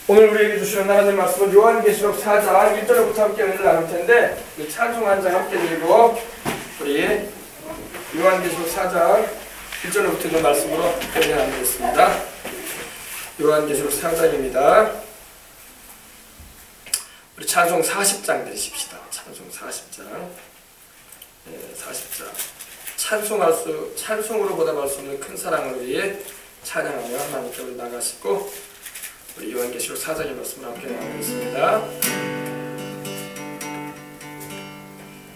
오늘 우리에게 주시는 하나님 말씀은 요한계시록 4장 1절부터 함께 은혜를 나눌 텐데 이 찬송 한 장 함께 드리고 우리 요한계시록 4장 1절부터 있는 말씀으로 함께 은혜 나누겠습니다. 요한계시록 4장입니다. 우리 찬송 40장 드리십시다. 찬송 40장. 네, 40장. 찬송으로 보답할 수 없는 큰 사랑을 위해 찬양하며 하나님께 나가시고 우리 요한계시록 4장의 말씀을 함께 나누겠습니다.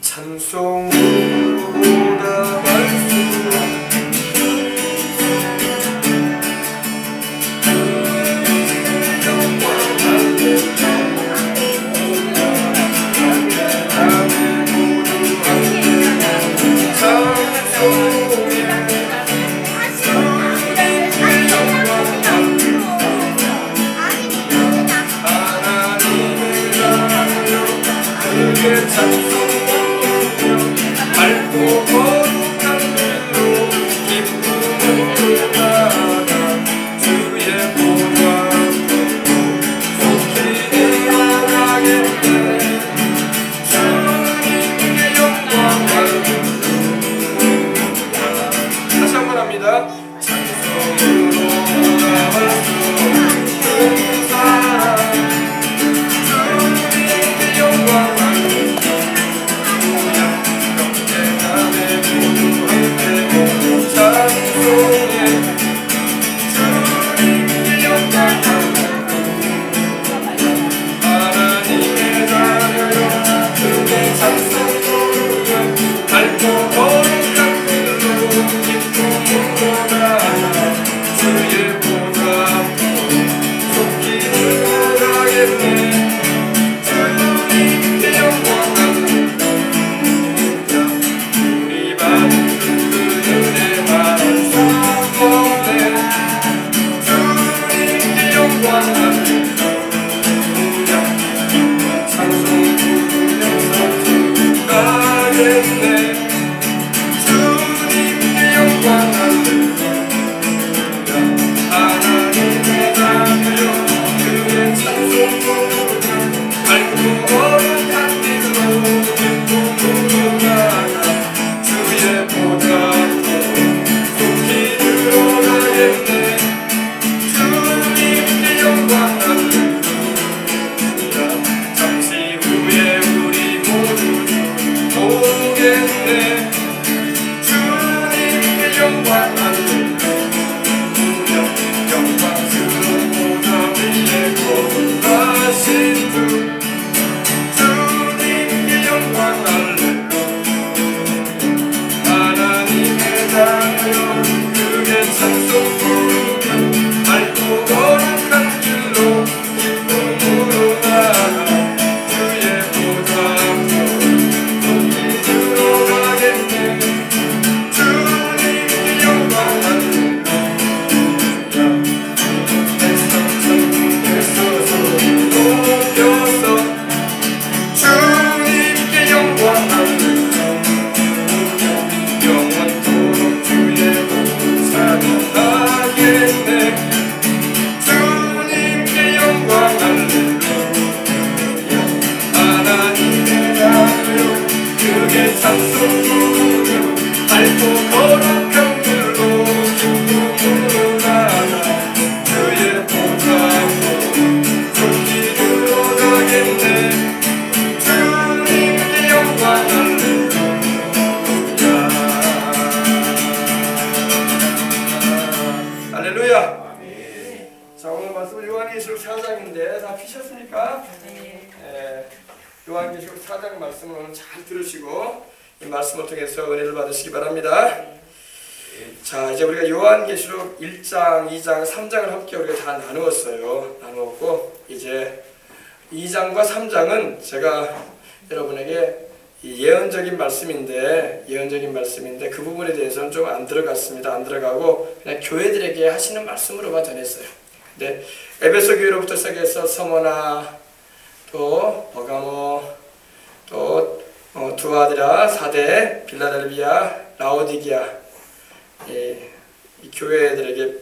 찬송으로 보답할 수 없는 요한계시록 4장 말씀을 오늘 잘 들으시고 이 말씀을 통해서 은혜를 받으시기 바랍니다. 자, 이제 우리가 요한계시록 1장, 2장, 3장을 함께 우리가 다 나누었고 이제 2장과 3장은 제가 여러분에게 예언적인 말씀인데 그 부분에 대해서는 좀 안 들어갔습니다. 안 들어가고 그냥 교회들에게 하시는 말씀으로만 전했어요. 근데 에베소 교회로부터 시작해서 서머나 또 버가모 또 두아디라, 사대, 빌라델비아, 라오디게아 이 교회들에게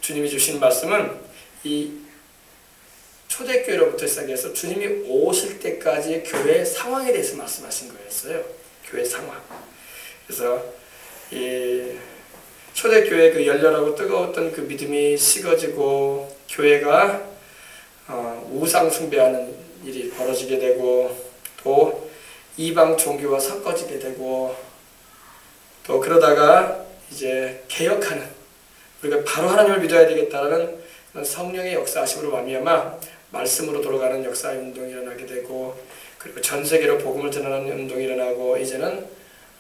주님이 주신 말씀은 이 초대교회로부터 시작해서 주님이 오실 때까지의 교회 상황에 대해서 말씀하신 거였어요. 교회 상황. 그래서 이 초대교회의 그 열렬하고 뜨거웠던 그 믿음이 식어지고 교회가 우상 숭배하는 일이 벌어지게 되고 또 이방 종교와 섞어지게 되고 또 그러다가 이제 개혁하는, 우리가 바로 하나님을 믿어야 되겠다라는 성령의 역사하심으로 말미암아 말씀으로 돌아가는 역사 운동이 일어나게 되고, 그리고 전 세계로 복음을 전하는 운동이 일어나고, 이제는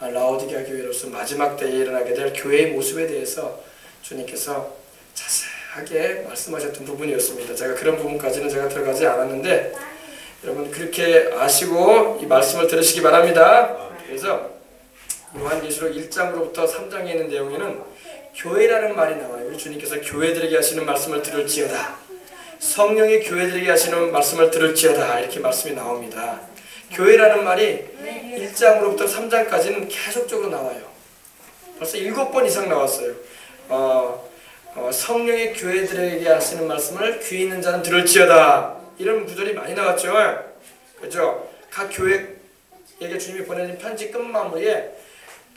라오디게아 교회로서 마지막 때에 일어나게 될 교회의 모습에 대해서 주님께서 자세하게 말씀하셨던 부분이었습니다. 제가 그런 부분까지는 제가 들어가지 않았는데 여러분 그렇게 아시고 이 말씀을 들으시기 바랍니다. 그래서 요한계시록 1장으로부터 3장에 있는 내용에는 교회라는 말이 나와요. 우리 주님께서 교회들에게 하시는 말씀을 들을지어다, 성령이 교회들에게 하시는 말씀을 들을지어다, 이렇게 말씀이 나옵니다. 교회라는 말이 1장으로부터 3장까지는 계속적으로 나와요. 벌써 7번 이상 나왔어요. 성령의 교회들에게 하시는 말씀을 귀 있는 자는 들을지어다, 이런 구절이 많이 나왔죠. 그렇죠? 각 교회에게 주님이 보내는 편지 끝마무리에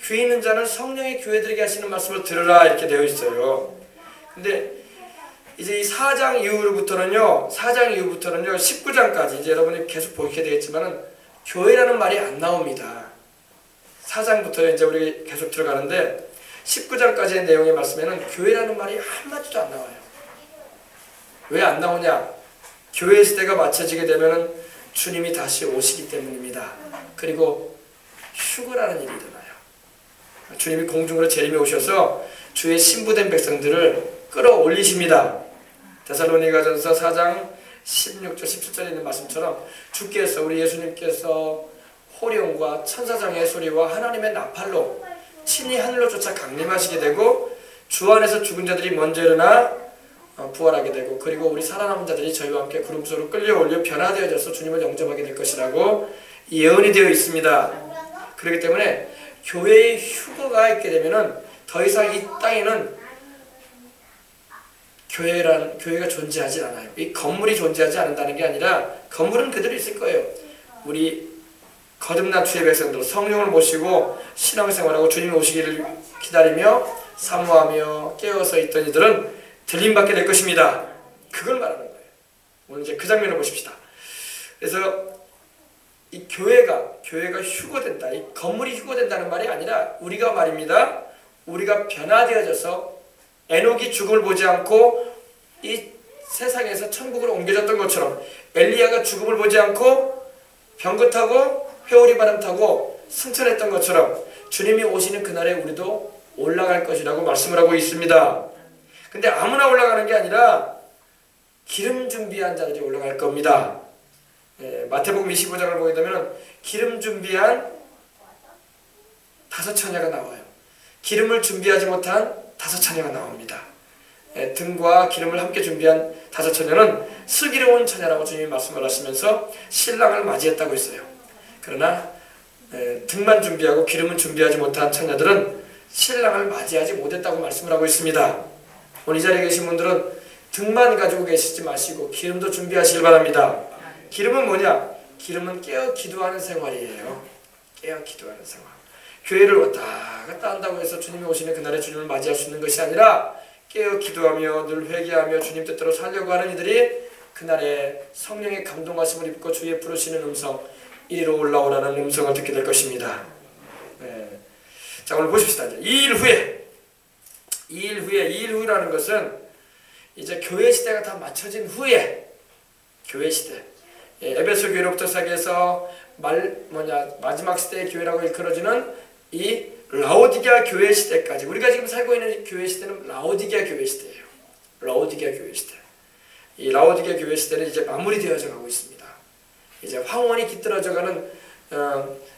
귀 있는 자는 성령의 교회들에게 하시는 말씀을 들으라, 이렇게 되어 있어요. 근데 이제 이 4장 이후부터는요 19장까지 이제 여러분이 계속 보게 되겠지만은 교회라는 말이 안 나옵니다. 4장부터 이제 우리 계속 들어가는데 19장까지의 내용의 말씀에는 교회라는 말이 한마디도 안 나와요. 왜 안 나오냐? 교회 시대가 맞춰지게 되면은 주님이 다시 오시기 때문입니다. 그리고 휴거라는 일이 일어나요. 주님이 공중으로 재림에 오셔서 주의 신부된 백성들을 끌어올리십니다. 데살로니가전서 4장 16절 17절에 있는 말씀처럼 주께서, 우리 예수님께서 호령과 천사장의 소리와 하나님의 나팔로 친히 하늘로 쫓아 강림하시게 되고, 주 안에서 죽은 자들이 먼저 일어나 부활하게 되고, 그리고 우리 살아남은 자들이 저희와 함께 구름소로 끌려올려 변화되어져서 주님을 영접하게 될 것이라고 예언이 되어 있습니다. 그렇기 때문에 교회의 휴거가 있게 되면은 더 이상 이 땅에는 교회가 존재하지 않아요. 이 건물이 존재하지 않는다는 게 아니라 건물은 그대로 있을 거예요. 우리 거듭난 주의 백성들, 성령을 모시고 신앙생활하고 주님 오시기를 기다리며 사모하며 깨어서 있던 이들은 들림받게 될 것입니다. 그걸 말하는 거예요. 오늘 이제 그 장면을 보십시다. 그래서 이 교회가 휴거된다, 이 건물이 휴거된다는 말이 아니라 우리가 말입니다. 우리가 변화되어져서 에녹이 죽음을 보지 않고 이 세상에서 천국으로 옮겨졌던 것처럼, 엘리야가 죽음을 보지 않고 병거 타고 회오리 바람 타고 승천했던 것처럼 주님이 오시는 그날에 우리도 올라갈 것이라고 말씀을 하고 있습니다. 근데 아무나 올라가는 게 아니라 기름 준비한 자들이 올라갈 겁니다. 마태복음 25장을 보게 되면 기름 준비한 5 처녀가 나와요. 기름을 준비하지 못한 5 처녀가 나옵니다. 등과 기름을 함께 준비한 5 처녀는 슬기로운 처녀라고 주님이 말씀을 하시면서 신랑을 맞이했다고 했어요. 그러나 등만 준비하고 기름은 준비하지 못한 처녀들은 신랑을 맞이하지 못했다고 말씀을 하고 있습니다. 오늘 이 자리에 계신 분들은 등만 가지고 계시지 마시고 기름도 준비하시길 바랍니다. 기름은 뭐냐? 기름은 깨어 기도하는 생활이에요. 깨어 기도하는 생활. 교회를 왔다 갔다 한다고 해서 주님이 오시는 그날에 주님을 맞이할 수 있는 것이 아니라 깨어 기도하며 늘 회개하며 주님 뜻대로 살려고 하는 이들이 그날에 성령의 감동하심을 입고 주의 부르시는 음성, 이리로 올라오라는 음성을 듣게 될 것입니다. 자, 오늘 보십시다. 이제 2일 후라는 것은 이제 교회 시대가 다 맞춰진 후에, 교회 시대, 에베소 교회로부터 시작해서 마지막 시대의 교회라고 일컬어지는 이 라오디게아 교회 시대까지, 우리가 지금 살고 있는 교회 시대는 라오디게아 교회 시대예요. 라오디게아 교회 시대. 이 라오디게아 교회 시대는 이제 마무리되어져 가고 있습니다. 이제 황혼이 깃들어져가는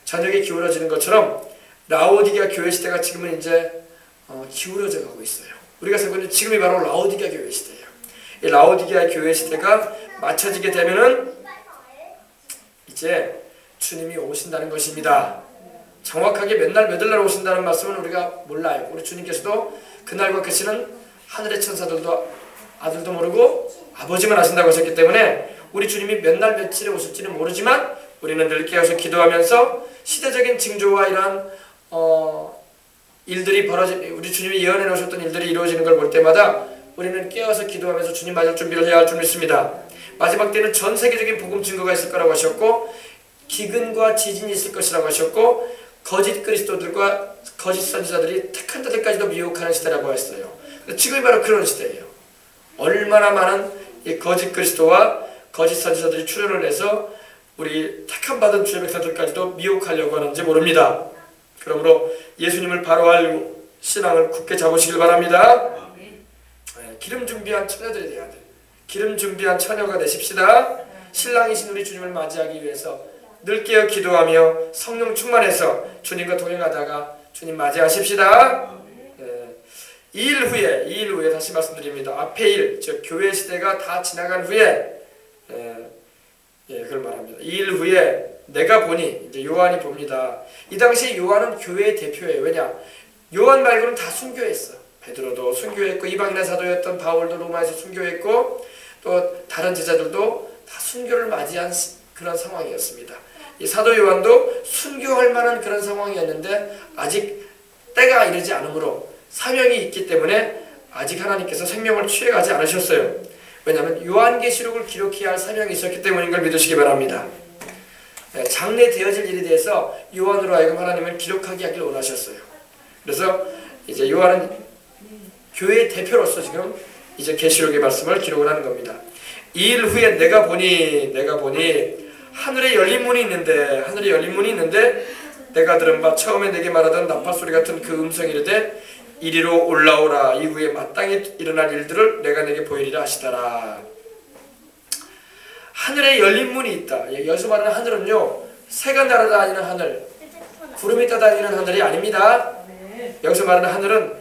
저녁에 기울어지는 것처럼 라오디게아 교회 시대가 지금은 이제 기울어져 가고 있어요. 우리가 살고 있는 지금이 바로 라오디게아 교회 시대예요. 이 라오디게아 교회 시대가 맞춰지게 되면은 이제 주님이 오신다는 것입니다. 정확하게 몇날 몇월 날 오신다는 말씀은 우리가 몰라요. 우리 주님께서도 그날과 계시는 하늘의 천사들도 아들도 모르고 아버지만 아신다고 하셨기 때문에 우리 주님이 몇 날 며칠에 오실지는 모르지만 우리는 늘 깨어서 기도하면서 시대적인 징조와 이러한 일들이 우리 주님이 예언해 놓으셨던 일들이 이루어지는 걸 볼 때마다 우리는 깨어서 기도하면서 주님 맞을 준비를 해야 할 줄 믿습니다. 마지막 때는 전 세계적인 복음 증거가 있을 거라고 하셨고 기근과 지진이 있을 것이라고 하셨고 거짓 그리스도들과 거짓 선지자들이 택한 자들까지도 미혹하는 시대라고 했어요. 지금이 바로 그런 시대예요. 얼마나 많은 이 거짓 그리스도와 거짓 선지자들이 출현을 해서 우리 택함 받은 주의 백성들까지도 미혹하려고 하는지 모릅니다. 그러므로 예수님을 바로 알 신앙을 굳게 잡으시길 바랍니다. 기름 준비한 처녀들이 되어야 돼. 기름 준비한 처녀가 되십시다. 신랑이신 우리 주님을 맞이하기 위해서 늘 깨어 기도하며 성령 충만해서 주님과 동행하다가 주님 맞이하십시다. 이 일 후에 다시 말씀드립니다. 앞에 일, 즉 교회 시대가 다 지나간 후에 그걸 말합니다. 이 일 후에 내가 보니, 이제 요한이 봅니다. 이 당시 요한은 교회의 대표예요. 왜냐? 요한 말고는 다 순교했어. 베드로도 순교했고 이방인의 사도였던 바울도 로마에서 순교했고 또 다른 제자들도 다 순교를 맞이한 그런 상황이었습니다. 이 사도 요한도 순교할 만한 그런 상황이었는데 아직 때가 이르지 않으므로 사명이 있기 때문에 아직 하나님께서 생명을 취해가지 않으셨어요. 왜냐하면 요한계시록을 기록해야 할 사명이 있었기 때문인 걸 믿으시기 바랍니다. 장래되어질 일에 대해서 요한으로 하여금 하나님은 기록하게 하길 원하셨어요. 그래서 이제 요한은 교회의 대표로서 지금 이제 계시록의 말씀을 기록을 하는 겁니다. 이 일 후에 내가 보니 하늘에 열린 문이 있는데 내가 들은 바 처음에 내게 말하던 나팔 소리 같은 그 음성이 이르되 이리로 올라오라. 이후에 마땅히 일어날 일들을 내가 내게 보이리라 하시더라. 하늘에 열린 문이 있다. 여기서 말하는 하늘은요, 새가 날아다니는 하늘, 구름이 떠다니는 하늘이 아닙니다. 여기서 말하는 하늘은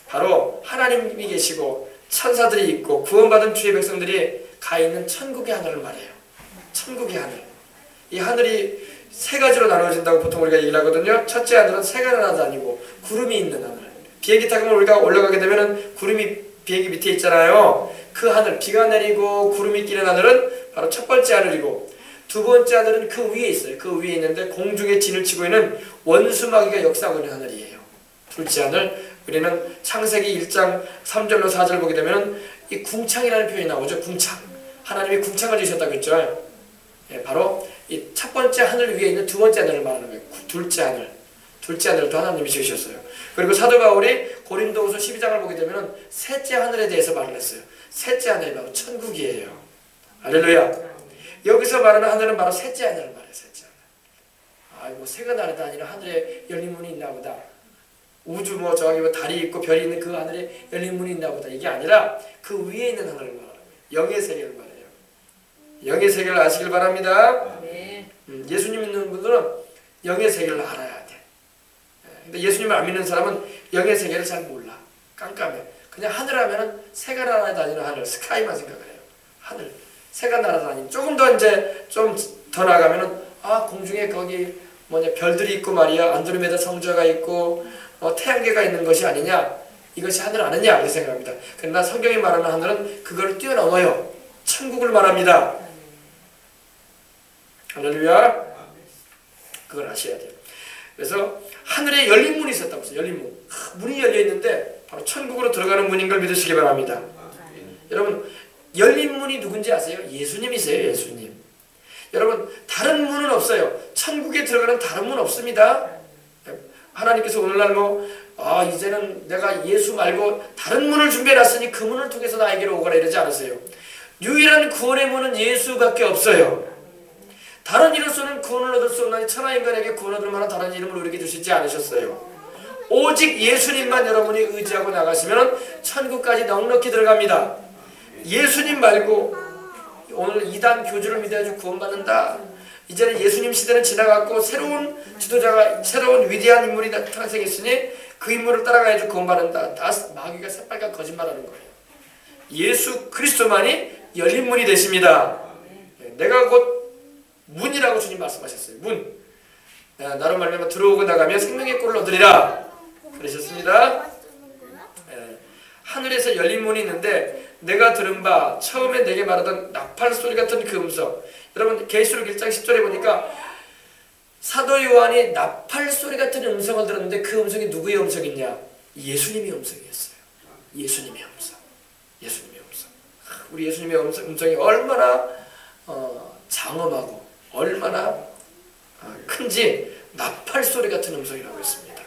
바로 하나님이 계시고 천사들이 있고 구원받은 주의 백성들이 가 있는 천국의 하늘을 말해요. 천국의 하늘. 이 하늘이 세 가지로 나누어진다고 보통 우리가 얘기를 하거든요. 첫째 하늘은 새가 날아다니고 구름이 있는 하늘. 비행기 타고 우리가 올라가게 되면은 구름이 비행기 밑에 있잖아요. 그 하늘, 비가 내리고 구름이 끼는 하늘은 바로 첫 번째 하늘이고 두 번째 하늘은 그 위에 있어요. 그 위에 있는데 공중에 진을 치고 있는 원수마귀가 역사하고 있는 하늘이에요. 둘째 하늘, 우리는 창세기 1장 3절로 4절 보게 되면 이 궁창이라는 표현이 나오죠. 궁창. 하나님이 궁창을 지으셨다고 했죠. 바로 이 첫 번째 하늘 위에 있는 두 번째 하늘을 말하는 거예요. 둘째 하늘. 둘째 하늘도 하나님이 지으셨어요. 그리고 사도 바울이 고린도후서 12장을 보게 되면 셋째 하늘에 대해서 말을 했어요. 셋째 하늘이 바로 천국이에요. 할렐루야. 여기서 말하는 하늘은 바로 셋째 하늘을 말해요. 셋째 하늘. 아이고 새가 날아다니는 하늘에 열린 문이 있나 보다. 우주 저기 달이 있고 별이 있는 그 하늘에 열린 문이 있나 보다. 이게 아니라 그 위에 있는 하늘을 말하는 거예요. 영의 세계를 말해요. 영의 세계를 아시길 바랍니다. 예수님 믿는 분들은 영의 세계를 알아야 돼. 근데 예수님을 안 믿는 사람은 영의 세계를 잘 몰라. 깜깜해. 그냥 하늘 하면은 새가 날아다니는 하늘, 스카이만 생각을 해요. 하늘, 새가 날아다니는. 조금 더 이제 좀 더 나가면은 공중에 거기 별들이 있고 말이야. 안드로메다 성저가 있고 태양계가 있는 것이 아니냐. 이것이 하늘 아니냐 이렇게 생각합니다. 그러나 성경이 말하는 하늘은 그걸 뛰어넘어요. 천국을 말합니다. 할렐루야. 그걸 아셔야 돼요. 그래서 하늘에 열린 문이 있었다고 했어요. 열린 문. 문이 열려 있는데 바로 천국으로 들어가는 문인 걸 믿으시기 바랍니다. 여러분 열린 문이 누군지 아세요? 예수님이세요. 예수님. 여러분 다른 문은 없어요. 천국에 들어가는 다른 문 없습니다. 하나님께서 오늘날 이제는 내가 예수 말고 다른 문을 준비해놨으니 그 문을 통해서 나에게로 오거라 이러지 않으세요. 유일한 구원의 문은 예수밖에 없어요. 다른 이로서는 구원을 얻을 수 없나니 천하 인간에게 구원 얻을 만한 다른 이름을 우리에게 주시지 않으셨어요. 오직 예수님만 여러분이 의지하고 나가시면 천국까지 넉넉히 들어갑니다. 예수님 말고 오늘 이단 교주를 믿어야지 구원받는다. 이제는 예수님 시대는 지나갔고 새로운 지도자가, 새로운 위대한 인물이 탄생했으니 그 인물을 따라가야지 구원받는다. 다 마귀가 새빨간 거짓말하는 거예요. 예수 그리스도만이 열린 문이 되십니다. 내가 곧 문이라고 주님 말씀하셨어요. 문. 나로 말미암아 들어오고 나가면 생명의 꼴을 얻으리라 그러셨습니다. 하늘에서 열린 문이 있는데 내가 들은 바 처음에 내게 말하던 나팔 소리 같은 그 음성. 여러분 계시록 1장 10절에 보니까 사도 요한이 나팔 소리 같은 음성을 들었는데 그 음성이 누구의 음성이냐? 예수님의 음성이었어요. 예수님의 음성. 예수님의 음성. 우리 예수님의 음성이 얼마나 장엄하고 얼마나 큰지 나팔 소리 같은 음성이라고 했습니다.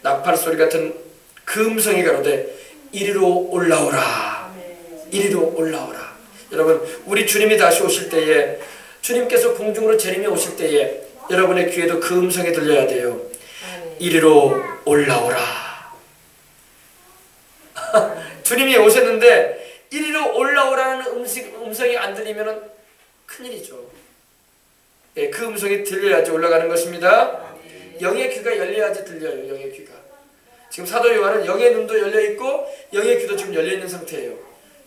나팔 소리 같은 그 음성이 가로되 이리로 올라오라. 이리로 올라오라. 여러분 우리 주님이 다시 오실 때에 주님께서 공중으로 재림해 오실 때에 여러분의 귀에도 그 음성이 들려야 돼요. 이리로 올라오라. 주님이 오셨는데 이리로 올라오라는 음성이 안 들리면 큰일이죠. 예, 그 음성이 들려야지 올라가는 것입니다. 영의 귀가 열려야지 들려요. 영의 귀가. 지금 사도 요한은 영의 눈도 열려있고 영의 귀도 지금 열려있는 상태예요.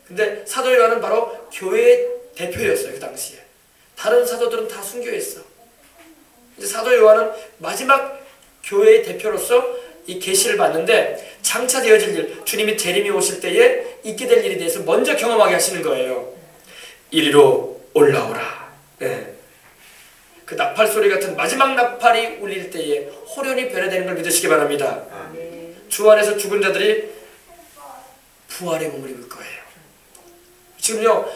근데 사도 요한은 바로 교회의 대표였어요. 그 당시에. 다른 사도들은 다 순교했어. 이제 사도 요한은 마지막 교회의 대표로서 이 계시를 받는데 장차 되어질 일, 주님이 재림이 오실 때에 있게 될 일에 대해서 먼저 경험하게 하시는 거예요. 이리로 올라오라. 네. 그 나팔 소리 같은 마지막 나팔이 울릴 때에 호련히 변화되는 걸 믿으시기 바랍니다. 주 안에서 죽은 자들이 부활의 몸을 입을 거예요. 지금요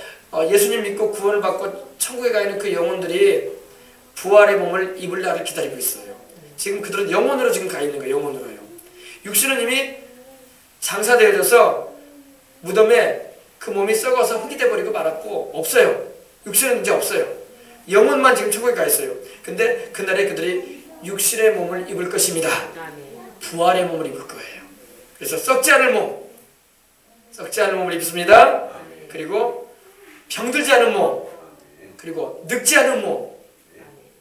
예수님 믿고 구원을 받고 천국에 가 있는 그 영혼들이 부활의 몸을 입을 날을 기다리고 있어요. 지금 그들은 영혼으로 지금 가 있는 거예요. 영혼으로요. 육신은 이미 장사되어져서 무덤에 그 몸이 썩어서 흙이 돼버리고 말았고 없어요. 육신은 이제 없어요. 영혼만 지금 천국에 가 있어요. 근데 그날에 그들이 육신의 몸을 입을 것입니다. 부활의 몸을 입을 거예요. 그래서 썩지 않을 몸, 썩지 않은 몸을 입습니다. 그리고 병들지 않은 몸, 그리고 늙지 않은 몸,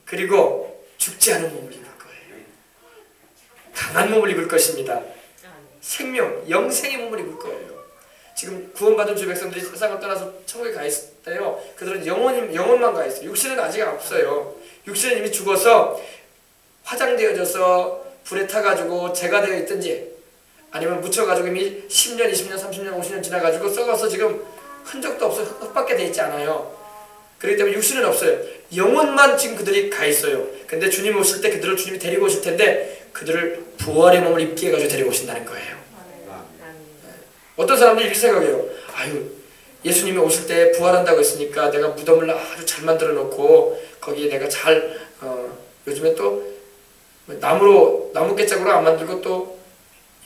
그리고 죽지 않은 몸을 입을 거예요. 강한 몸을 입을 것입니다. 생명, 영생의 몸을 입을 거예요. 지금 구원받은 주 백성들이 세상을 떠나서 천국에 가 있을 때요. 그들은 영혼만 가 있어요. 육신은 아직 없어요. 육신은 이미 죽어서 화장되어져서 불에 타가지고 재가 되어 있든지 아니면 묻혀가지고 이미 10년, 20년, 30년, 50년 지나가지고 썩어서 지금 흔적도 없어 흙밖에 돼 있지 않아요. 그렇기 때문에 육신은 없어요. 영혼만 지금 그들이 가 있어요. 근데 주님 오실 때 그들을 주님이 데리고 오실 텐데 그들을 부활의 몸을 입게 해가지고 데리고 오신다는 거예요. 어떤 사람들이 이렇게 생각해요. 아유, 예수님이 오실 때 부활한다고 했으니까 내가 무덤을 아주 잘 만들어 놓고 거기에 내가 잘 요즘에 또 나무 깨짝으로 안 만들고 또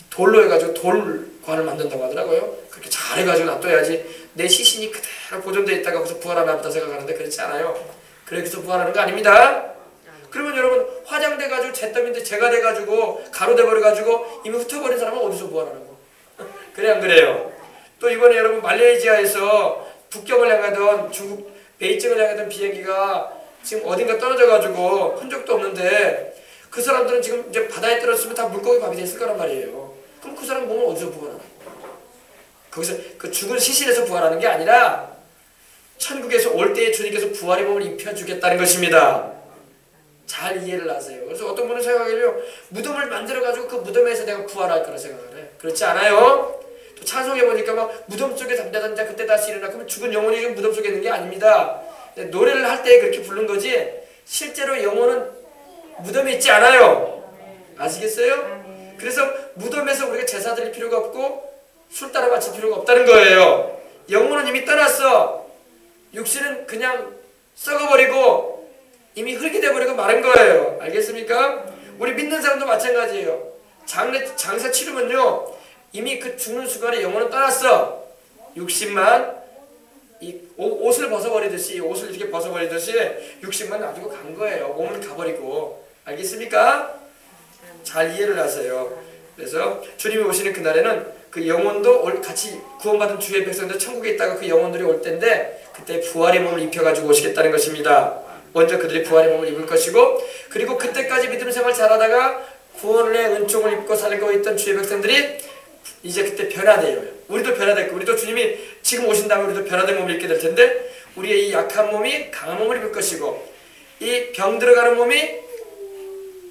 돌로 해가지고 돌관을 만든다고 하더라고요. 그렇게 잘 해가지고 놔둬야지 내 시신이 그대로 보존되어 있다가 거기서 부활하나 보다 생각하는데 그렇지 않아요. 그래서 부활하는 거 아닙니다. 그러면 여러분 화장돼가지고 잿더미인데 재가 돼가지고 가루 돼버려가지고 이미 흩어버린 사람은 어디서 부활하는 거? 그래 안 그래요? 또 이번에 여러분 말레이시아에서 북경을 향하던 중국 베이징을 향하던 비행기가 지금 어딘가 떨어져가지고 흔적도 없는데 그 사람들은 지금 이제 바다에 떨어졌으면 다 물고기 밥이 됐을 거란 말이에요. 그럼 그 사람 몸은 어디서 부활하나? 거기서 그 죽은 시신에서 부활하는 게 아니라 천국에서 올 때에 주님께서 부활의 몸을 입혀주겠다는 것입니다. 잘 이해를 하세요. 그래서 어떤 분은 생각해요. 무덤을 만들어가지고 그 무덤에서 내가 부활할 거라 생각을 해. 그렇지 않아요? 또 찬송해 보니까 막 무덤 속에 잠자던 그때 다시 일어나. 그러면 죽은 영혼이 무덤 속에 있는 게 아닙니다. 노래를 할 때 그렇게 부른 거지 실제로 영혼은 무덤에 있지 않아요. 아시겠어요? 그래서 무덤에서 우리가 제사 드릴 필요가 없고 술 따라 바칠 필요가 없다는 거예요. 영혼은 이미 떠났어. 육신은 그냥 썩어버리고 이미 흙이 돼버리고 마른 거예요. 알겠습니까? 우리 믿는 사람도 마찬가지예요. 장사 치르면요 이미 그 죽는 순간에 영혼은 떠났어. 육신만 이 옷을 벗어버리듯이 옷을 이렇게 벗어버리듯이 육신만 놔두고 간 거예요. 몸을 가버리고. 알겠습니까? 잘 이해를 하세요. 그래서 주님이 오시는 그날에는 그 영혼도 같이 구원받은 주의 백성들 천국에 있다가 그 영혼들이 올 텐데 그때 부활의 몸을 입혀가지고 오시겠다는 것입니다. 먼저 그들이 부활의 몸을 입을 것이고 그리고 그때까지 믿음 생활 잘하다가 구원의 은총을 입고 살고 있던 주의 백성들이 이제 그때 변화돼요. 우리도 변화됐고 우리도 주님이 지금 오신 다음에 우리도 변화된 몸을 입게 될 텐데 우리의 이 약한 몸이 강한 몸을 입을 것이고 이 병 들어가는 몸이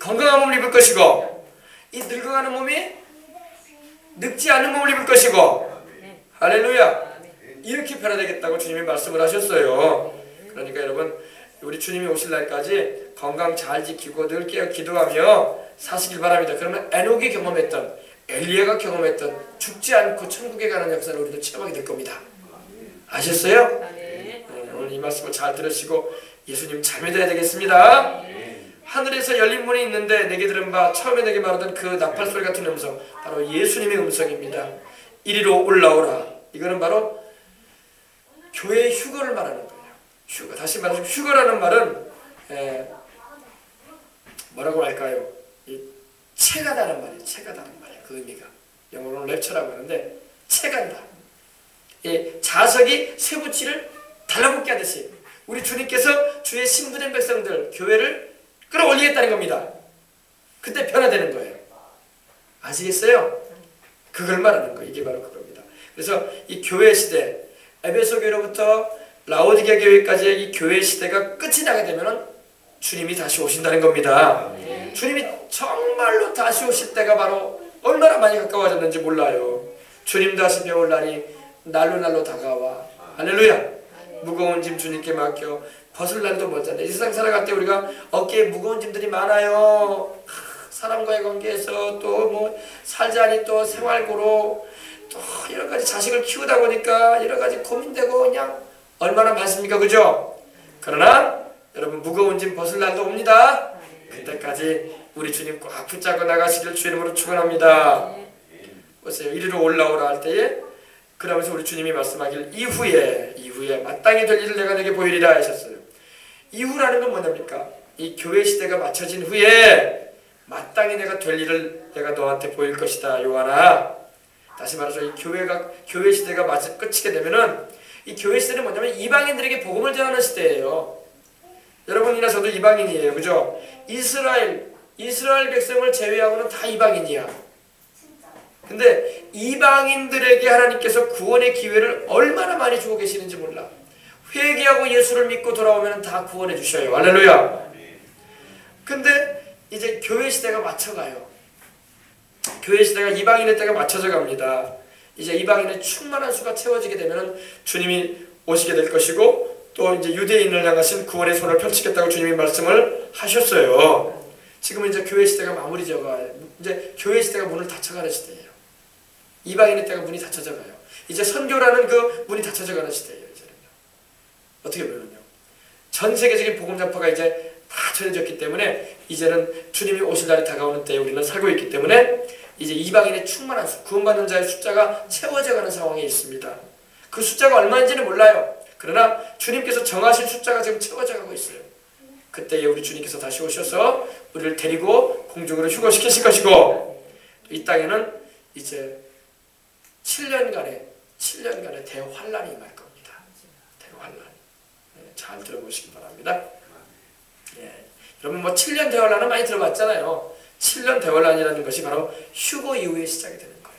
건강한 몸을 입을 것이고 이 늙어가는 몸이 늙지 않은 몸을 입을 것이고 할렐루야. 이렇게 변화되겠다고 주님이 말씀을 하셨어요. 그러니까 여러분 우리 주님이 오실 날까지 건강 잘 지키고 늘 깨어 기도하며 사시길 바랍니다. 그러면 에녹이 경험했던 엘리야가 경험했던 죽지 않고 천국에 가는 역사를 우리도 체험하게 될 겁니다. 아셨어요? 네, 오늘 이 말씀을 잘 들으시고 예수님 자매되어야 되겠습니다. 하늘에서 열린 문이 있는데 내게 들은 바 처음에 내게 말하던 그 나팔 소리 같은 음성, 바로 예수님의 음성입니다. 이리로 올라오라. 이거는 바로 교회의 휴거를 말하는 거예요. 휴거. 다시 말해서 휴거라는 말은 뭐라고 할까요? 채가다는 말이에요. 채가다는 말이에요. 그 의미가 영어로는 랩처라고 하는데 채간다. 자석이 쇠붙이를 달라붙게 하듯이 우리 주님께서 주의 신부된 백성들 교회를 끌어올리겠다는 겁니다. 그때 변화되는 거예요. 아시겠어요? 그걸 말하는 거예요. 이게 바로 그겁니다. 그래서 이 교회 시대, 에베소 교회로부터 라오디게아 교회까지의 이 교회 시대가 끝이 나게 되면 주님이 다시 오신다는 겁니다. 주님이 정말로 다시 오실 때가 바로 얼마나 많이 가까워졌는지 몰라요. 주님 다시 배울 날이 날로 다가와. 할렐루야. 무거운 짐 주님께 맡겨 벗을 날도 멀잖아요. 이 세상 살아갈 때 우리가 어깨에 무거운 짐들이 많아요. 사람과의 관계에서 또 뭐 살자니 또 생활고로 또 여러 가지 자식을 키우다 보니까 여러 가지 고민되고 그냥 얼마나 많습니까? 그죠? 그러나 여러분 무거운 짐 벗을 날도 옵니다. 그때까지 우리 주님 꽉 붙잡고 나가시길 주의 이름으로 축원합니다. 보세요. 이리로 올라오라 할 때에 그러면서 우리 주님이 말씀하길 이후에 마땅히 될 일을 내가 내게 보이리라 하셨어요. 이후라는 건 뭐냐니까 이 교회 시대가 마쳐진 후에 마땅히 내가 될 일을 내가 너한테 보일 것이다. 요한아. 다시 말해서 이 교회 시대가 끝이게 되면은 이 교회 시대는 뭐냐면 이방인들에게 복음을 전하는 시대예요. 여러분이나 저도 이방인이에요. 그죠? 이스라엘 백성을 제외하고는 다 이방인이야. 근데 이방인들에게 하나님께서 구원의 기회를 얼마나 많이 주고 계시는지 몰라. 회개하고 예수를 믿고 돌아오면 다 구원해 주셔요. 할렐루야. 근데 이제 교회 시대가 맞춰가요. 교회 시대가 이방인의 때가 맞춰져 갑니다. 이제 이방인의 충만한 수가 채워지게 되면 주님이 오시게 될 것이고 또 이제 유대인을 향하신 구원의 손을 펼치겠다고 주님이 말씀을 하셨어요. 지금은 이제 교회 시대가 마무리 지어가요. 이제 교회 시대가 문을 닫혀가는 시대예요. 이방인의 때가 문이 닫혀져 가요. 이제 선교라는 그 문이 닫혀져 가는 시대예요. 이제는요. 어떻게 보면요. 전 세계적인 복음 전파가 이제 다 전해졌기 때문에 이제는 주님이 오실 날이 다가오는 때에 우리는 살고 있기 때문에 이제 이방인의 충만한 수, 구원받는 자의 숫자가 채워져 가는 상황에 있습니다. 그 숫자가 얼마인지는 몰라요. 그러나 주님께서 정하신 숫자가 지금 채워져 가고 있어요. 그때에 우리 주님께서 다시 오셔서 우리를 데리고 공중으로 휴거시키실 것이고 이 땅에는 이제 7년간의 대환란이 임할 겁니다. 대환란. 잘 들어보시기 바랍니다. 여러분 뭐 7년 대환란은 많이 들어봤잖아요. 7년 대환란이라는 것이 바로 휴거 이후에 시작이 되는 거예요.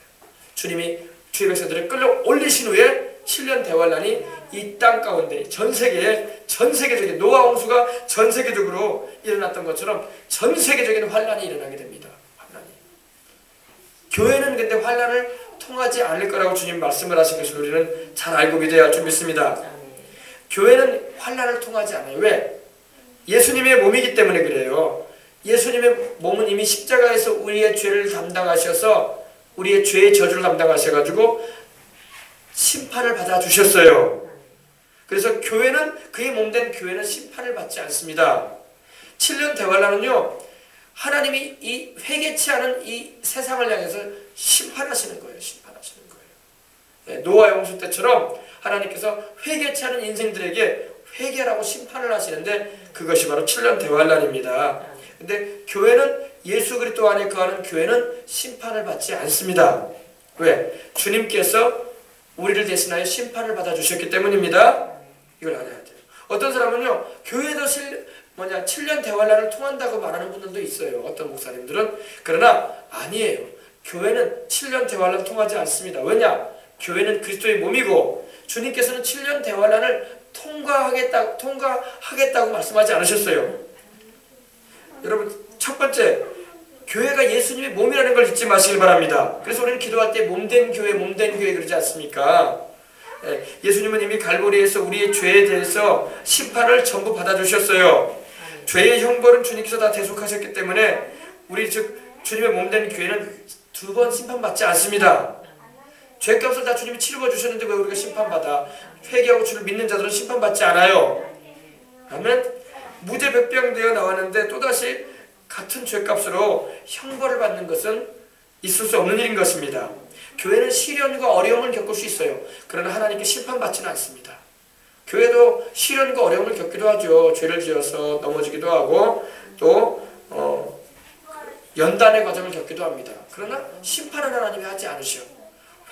주님이 주의 백성들을 끌어올리신 후에 7년 대환란이 이 땅 가운데 전 세계적인 노아 홍수가 전 세계적으로 일어났던 것처럼 전 세계적인 환란이 일어나게 됩니다. 환란이. 교회는 근데 환란을 통하지 않을 거라고 주님 말씀을 하신 것을 우리는 잘 알고 믿어야 할 줄 믿습니다. 교회는 환란을 통하지 않아요. 왜? 예수님의 몸이기 때문에 그래요. 예수님의 몸은 이미 십자가에서 우리의 죄를 담당하셔서 우리의 죄의 저주를 담당하셔가지고 심판을 받아주셨어요. 그래서 교회는 그의 몸된 교회는 심판을 받지 않습니다. 7년 대환란은요. 하나님이 이 회개치 않은 이 세상을 향해서 심판하시는 거예요. 심판하시는 거예요. 노아 홍수 때처럼 하나님께서 회개치 않은 인생들에게 회개라고 심판을 하시는데 그것이 바로 7년 대환란입니다. 근데 교회는 예수 그리스도 안에 거하는 교회는 심판을 받지 않습니다. 왜? 주님께서 우리를 대신하여 심판을 받아주셨기 때문입니다. 이걸 알아야 돼요. 어떤 사람은요. 교회도 7년 대환란을 통한다고 말하는 분들도 있어요. 어떤 목사님들은. 그러나 아니에요. 교회는 7년 대환란 통하지 않습니다. 왜냐? 교회는 그리스도의 몸이고 주님께서는 7년 대환란을 통과하겠다고 말씀하지 않으셨어요. 여러분 첫 번째 교회가 예수님의 몸이라는 걸 잊지 마시길 바랍니다. 그래서 우리는 기도할 때 몸된 교회 그러지 않습니까? 예수님은 이미 갈보리에서 우리의 죄에 대해서 심판을 전부 받아주셨어요. 죄의 형벌은 주님께서 다 대속하셨기 때문에 우리 즉 주님의 몸된 교회는 두 번 심판받지 않습니다. 죄값을 다 주님이 치르고 주셨는데 왜 우리가 심판받아? 회개하고 주를 믿는 자들은 심판받지 않아요. 아멘. 무죄백병되어 나왔는데 또다시 같은 죄값으로 형벌을 받는 것은 있을 수 없는 일인 것입니다. 교회는 시련과 어려움을 겪을 수 있어요. 그러나 하나님께 심판받지는 않습니다. 교회도 시련과 어려움을 겪기도 하죠. 죄를 지어서 넘어지기도 하고 또 연단의 과정을 겪기도 합니다. 그러나 심판은 하나님이 하지 않으셔.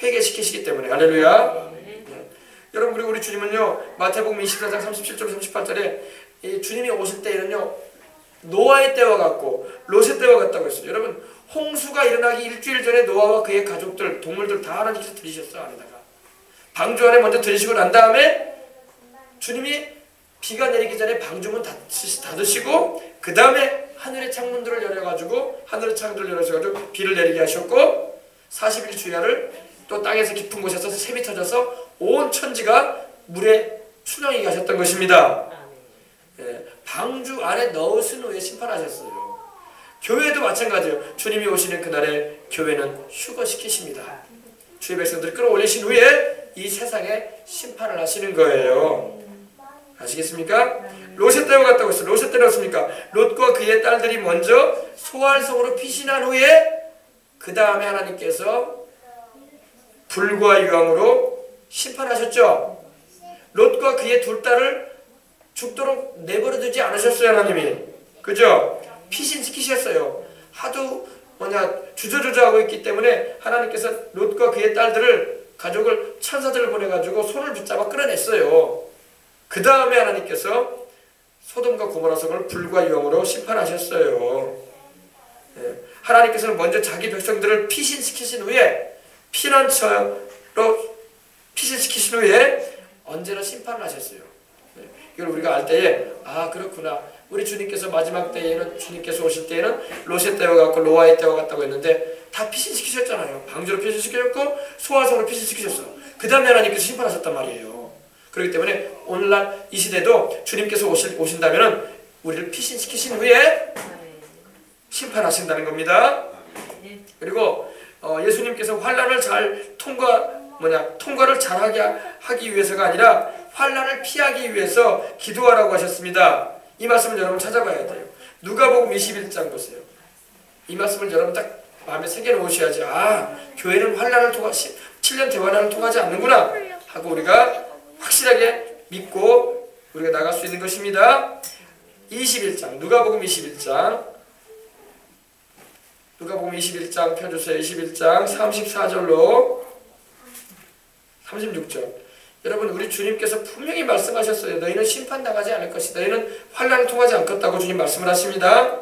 회개시키시기 때문에. 할렐루야. 여러분 그리고 우리 주님은요 마태복음 24장 37절 38절에 주님이 오실 때에는요 노아의 때와 같고 롯의 때와 같다고 했어요. 여러분 홍수가 일어나기 일주일 전에 노아와 그의 가족들 동물들 다 하나님께서 들이셨어요. 안에다가 방주 안에 먼저 들이시고 난 다음에 주님이 비가 내리기 전에 방주문 닫으시고 그 다음에 하늘의 창문들을 열어가지고 하늘의 창문들을 열어가지고 비를 내리게 하셨고 40일 주야를 또 땅에서 깊은 곳에서 샘이 터져서 온 천지가 물에 순영이 가셨던 것입니다. 방주 안에 넣으신 후에 심판하셨어요. 교회도 마찬가지예요. 주님이 오시는 그날에 교회는 휴거시키십니다. 주의 백성들을 끌어올리신 후에 이 세상에 심판을 하시는 거예요. 아시겠습니까? 롯의 때와 같다고 했어요. 롯의 때는 어떻습니까? 롯과 그의 딸들이 먼저 소알성으로 피신한 후에 그 다음에 하나님께서 불과 유황으로 심판하셨죠. 롯과 그의 둘 딸을 죽도록 내버려두지 않으셨어요. 하나님이. 그죠? 피신시키셨어요. 하도 주저주저하고 있기 때문에 하나님께서 롯과 그의 딸들을 가족을 천사들을 보내가지고 손을 붙잡아 끌어냈어요. 그 다음에 하나님께서 소돔과 고모라 성을 불과 유황으로 심판하셨어요. 하나님께서는 먼저 자기 백성들을 피신시키신 후에 피난처로 피신시키신 후에 언제나 심판을 하셨어요. 이걸 우리가 알 때에 아 그렇구나. 우리 주님께서 마지막 때에는 주님께서 오실 때에는 롯의 때와 같고 노아의 때와 같다고 했는데 다 피신시키셨잖아요. 방주로 피신시키셨고 소화성으로 피신시키셨어. 그 다음에 하나님께서 심판하셨단 말이에요. 그렇기 때문에 오늘날 이 시대도 주님께서 오신다면 우리를 피신시키신 후에 심판하신다는 겁니다. 그리고 예수님께서 환난을 잘 통과를 잘하게 하기 위해서가 아니라 환난을 피하기 위해서 기도하라고 하셨습니다. 이 말씀을 여러분 찾아봐야 돼요. 누가복음 21장 보세요. 이 말씀을 여러분 딱 마음에 새겨놓으셔야지. 아, 교회는 환난을 7년 대환난을 통하지 않는구나 하고 우리가 확실하게 믿고 우리가 나갈 수 있는 것입니다. 21장 누가복음 21장 펴주세요. 21장 34절로 36절. 여러분 우리 주님께서 분명히 말씀하셨어요. 너희는 심판당하지 않을 것이다. 너희는 환난을 통하지 않겠다고 주님 말씀을 하십니다.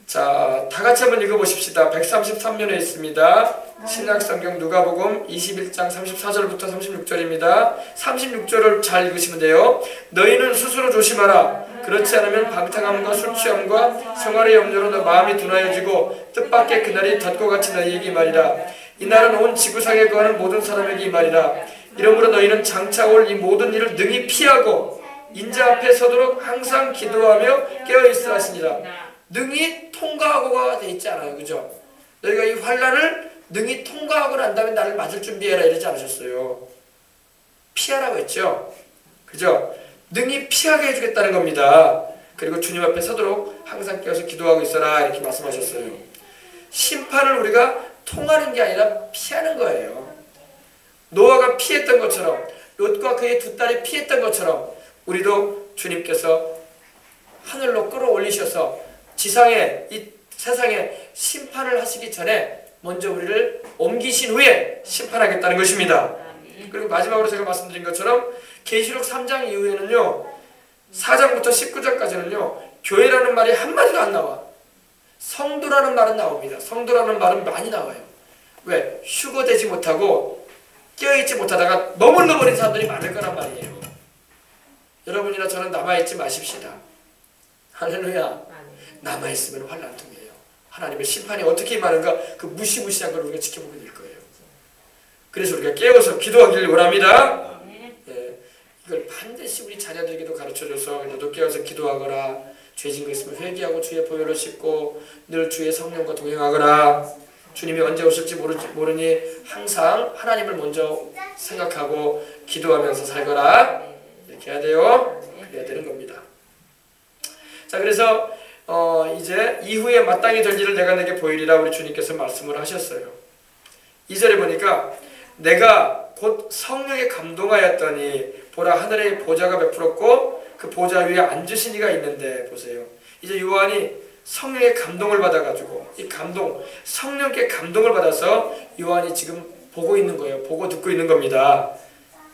자, 다같이 한번 읽어보십시다. 133면에 있습니다. 신약성경 누가복음 21장 34절부터 36절입니다. 36절을 잘 읽으시면 돼요. 너희는 스스로 조심하라. 그렇지 않으면 방탕함과 술취함과 생활의 염려로 너 마음이 둔하여지고 뜻밖의 그날이 덫과 같이 너희에게 말이라. 이날은 온 지구상에 거하는 모든 사람에게 이 말이라. 이러므로 너희는 장차 올 이 모든 일을 능히 피하고 인자 앞에 서도록 항상 기도하며 깨어있으라 하시니라. 능히 통과하고가 돼 있지 않아요. 그죠? 너희가 이 환난을 능히 통과하고 난 다음에 나를 맞을 준비해라 이러지 않으셨어요. 피하라고 했죠. 그죠? 능히 피하게 해주겠다는 겁니다. 그리고 주님 앞에 서도록 항상 깨어서 기도하고 있어라 이렇게 말씀하셨어요. 심판을 우리가 통하는 게 아니라 피하는 거예요. 노아가 피했던 것처럼 롯과 그의 두 딸이 피했던 것처럼 우리도 주님께서 하늘로 끌어올리셔서 지상에 이 세상에 심판을 하시기 전에 먼저 우리를 옮기신 후에 심판하겠다는 것입니다. 그리고 마지막으로 제가 말씀드린 것처럼 계시록 3장 이후에는요 4장부터 19장까지는요 교회라는 말이 한마디도 안 나와. 성도라는 말은 나옵니다. 성도라는 말은 많이 나와요. 왜? 휴거되지 못하고 깨어있지 못하다가 머물러버린 사람들이 많을 거란 말이에요. 여러분이나 저는 남아있지 마십시다. 할렐루야. 남아있으면 환난통이에요. 하나님의 심판이 어떻게 임하는가 그 무시무시한 걸 우리가 지켜보게 될 거예요. 그래서 우리가 깨워서 기도하기를 원합니다. 예, 이걸 반드시 우리 자녀들에게도 가르쳐줘서 너도 깨워서 기도하거라. 죄진 거 있으면 회개하고 주의 보혈을 씻고 늘 주의 성령과 동행하거라. 주님이 언제 오실지 모르니 항상 하나님을 먼저 생각하고 기도하면서 살거라. 이렇게 해야 돼요. 그래야 되는 겁니다. 자, 그래서 이제 이후에 마땅히 될 일을 내가 내게 보이리라 우리 주님께서 말씀을 하셨어요. 2절에 보니까 내가 곧 성령에 감동하였더니 보라 하늘의 보좌가 베풀었고 그 보좌 위에 앉으신 이가 있는데, 보세요. 이제 요한이 성령의 감동을 받아가지고 이 감동, 성령께 감동을 받아서 요한이 지금 보고 있는 거예요. 보고 듣고 있는 겁니다.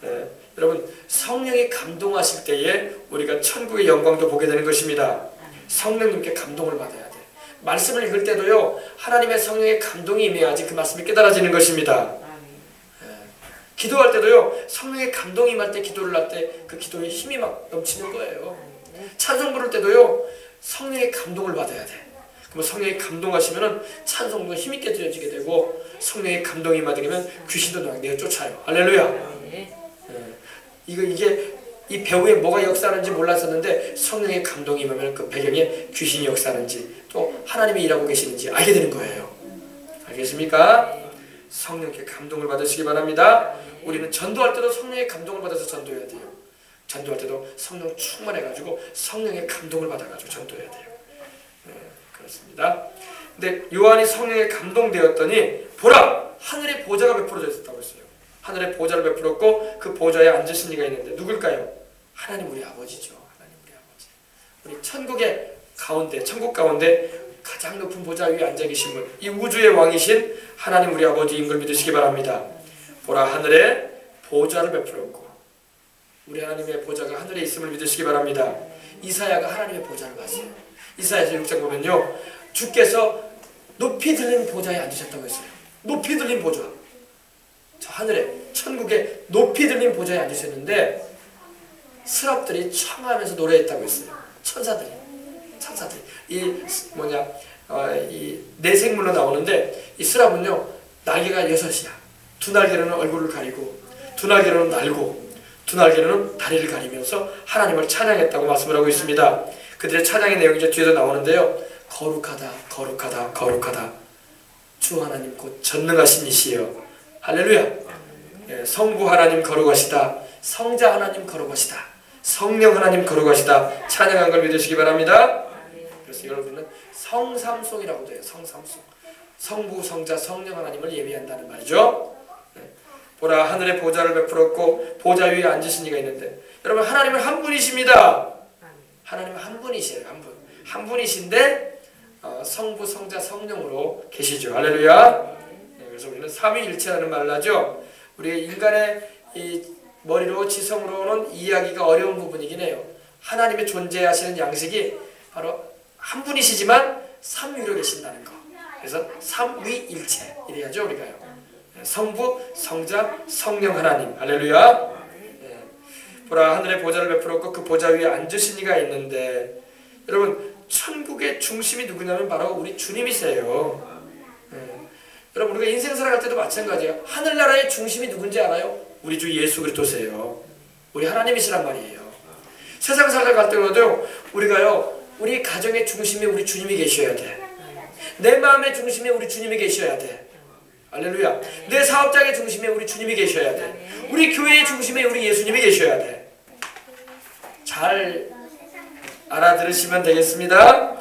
네. 여러분, 성령이 감동하실 때에 우리가 천국의 영광도 보게 되는 것입니다. 성령님께 감동을 받아야 돼. 말씀을 읽을 때도요, 하나님의 성령의 감동이 임해야지 그 말씀이 깨달아지는 것입니다. 기도할 때도요, 성령의 감동이 임할 때 기도를 할 때 그 기도에 힘이 막 넘치는 거예요. 찬송 부를 때도요, 성령의 감동을 받아야 돼. 그럼 성령이 감동하시면은 찬송도 힘있게 드려지게 되고, 성령의 감동이 임하면 귀신도 내어 쫓아요. 할렐루야. 이게 이 배우에 뭐가 역사하는지 몰랐었는데 성령의 감동이 임하면 그 배경에 귀신이 역사하는지 또 하나님이 일하고 계시는지 알게 되는 거예요. 알겠습니까? 성령께 감동을 받으시기 바랍니다. 우리는 전도할 때도 성령의 감동을 받아서 전도해야 돼요. 전도할 때도 성령 충만해가지고 성령의 감동을 받아가지고 전도해야 돼요. 네, 그렇습니다. 근데 요한이 성령에 감동되었더니 보라! 하늘의 보좌가 베풀어져 있었다고 했어요. 하늘의 보좌를 베풀었고 그 보좌에 앉으신 이가 있는데 누굴까요? 하나님 우리 아버지죠. 하나님 우리 아버지. 우리 천국의 가운데, 천국 가운데 가장 높은 보좌 위에 앉아 계신 분, 이 우주의 왕이신 하나님 우리 아버지인 걸 믿으시기 바랍니다. 보라 하늘에 보좌를 베풀었고, 우리 하나님의 보좌가 하늘에 있음을 믿으시기 바랍니다. 이사야가 하나님의 보좌를 봤어요. 이사야서 6장 보면요, 주께서 높이 들린 보좌에 앉으셨다고 했어요. 높이 들린 보좌. 저 하늘에 천국에 높이 들린 보좌에 앉으셨는데 스랍들이 청하면서 노래했다고 했어요. 천사들이 이 내생물로 나오는데 이 스랍은요 날개가 6이야. 두 날개로는 얼굴을 가리고 두 날개로는 날고 두 날개로는 다리를 가리면서 하나님을 찬양했다고 말씀을 하고 있습니다. 그들의 찬양의 내용이 이제 뒤에서 나오는데요, 거룩하다 거룩하다 거룩하다 주 하나님 곧 전능하신 이시여. 할렐루야. 예, 성부 하나님 거룩하시다. 성자 하나님 거룩하시다. 성령 하나님 거룩하시다. 찬양한 걸 믿으시기 바랍니다. 그래서 여러분은 성삼송이라고 돼요. 성삼송. 성부, 성자, 성령 하나님을 예비한다는 말이죠. 네. 보라 하늘의 보좌를 베풀었고 보좌 위에 앉으신 이가 있는데, 여러분 하나님은 한 분이십니다. 하나님은 한 분이시에요. 한 분이신데 성부, 성자, 성령으로 계시죠. 할렐루야. 네, 그래서 우리는 삼위일체라는 말을 하죠. 우리 인간의 이 머리로 지성으로는 이해하기가 어려운 부분이긴 해요. 하나님의 존재하시는 양식이 바로 한 분이시지만 삼위로 계신다는 거. 그래서 삼위일체 이래야죠 우리가요. 성부, 성자, 성령 하나님. 할렐루야. 네. 보라 하늘의 보좌를 베풀었고 그 보좌 위에 앉으신 이가 있는데, 여러분 천국의 중심이 누구냐면 바로 우리 주님이세요. 네. 여러분 우리가 인생 살아갈 때도 마찬가지예요. 하늘나라의 중심이 누군지 알아요? 우리 주 예수 그리스도세요. 우리 하나님이시란 말이에요. 세상 살아갈 때도 우리가요, 우리 가정의 중심에 우리 주님이 계셔야 돼. 내 마음의 중심에 우리 주님이 계셔야 돼. 할렐루야. 내 사업장의 중심에 우리 주님이 계셔야 돼. 우리 교회의 중심에 우리 예수님이 계셔야 돼. 잘 알아들으시면 되겠습니다.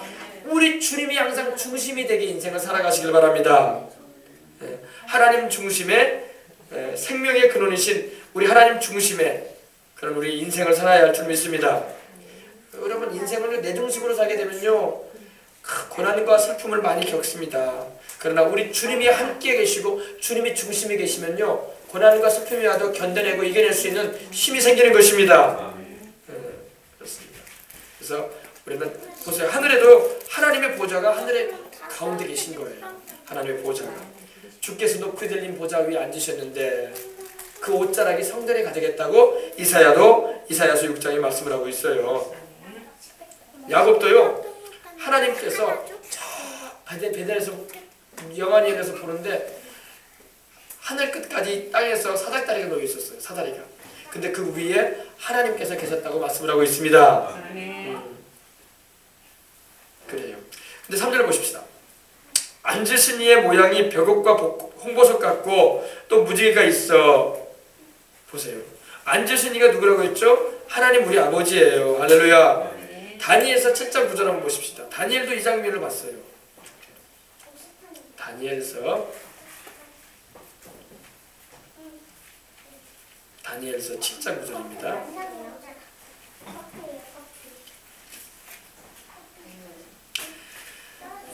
우리 주님이 항상 중심이 되게 인생을 살아가시길 바랍니다. 하나님 중심의 생명의 근원이신 우리 하나님 중심의 그런 우리 인생을 살아야 할 줄 믿습니다. 여러분 인생을 내 중심으로 살게 되면요, 고난과 슬픔을 많이 겪습니다. 그러나 우리 주님이 함께 계시고 주님이 중심에 계시면요, 고난과 슬픔이 와도 견뎌내고 이겨낼 수 있는 힘이 생기는 것입니다. 그렇습니다. 그래서 우리는 보세요. 하늘에도 하나님의 보좌가 하늘의 가운데 계신 거예요. 하나님의 보좌가. 주께서 높이 들린 보좌 위에 앉으셨는데 그 옷자락이 성전에 가득했다고 이사야서 6장에 말씀을 하고 있어요. 야곱도요, 하나님께서 저 베델에서 영안이에서 보는데 하늘 끝까지 땅에서 사닥다리가 놓여 있었어요. 사다리가. 근데 그 위에 하나님께서 계셨다고 말씀을 하고 있습니다. 그래요. 근데 3절을 보십시다. 앉으신 이의 모양이 벽옥과 홍보석 같고 또 무지개가 있어. 보세요. 앉으신 이가 누구라고 했죠? 하나님 우리 아버지예요. 할렐루야. 다니엘서 7장 9절 한번 보십시다. 다니엘도 이 장면을 봤어요. 다니엘서 7장 9절입니다.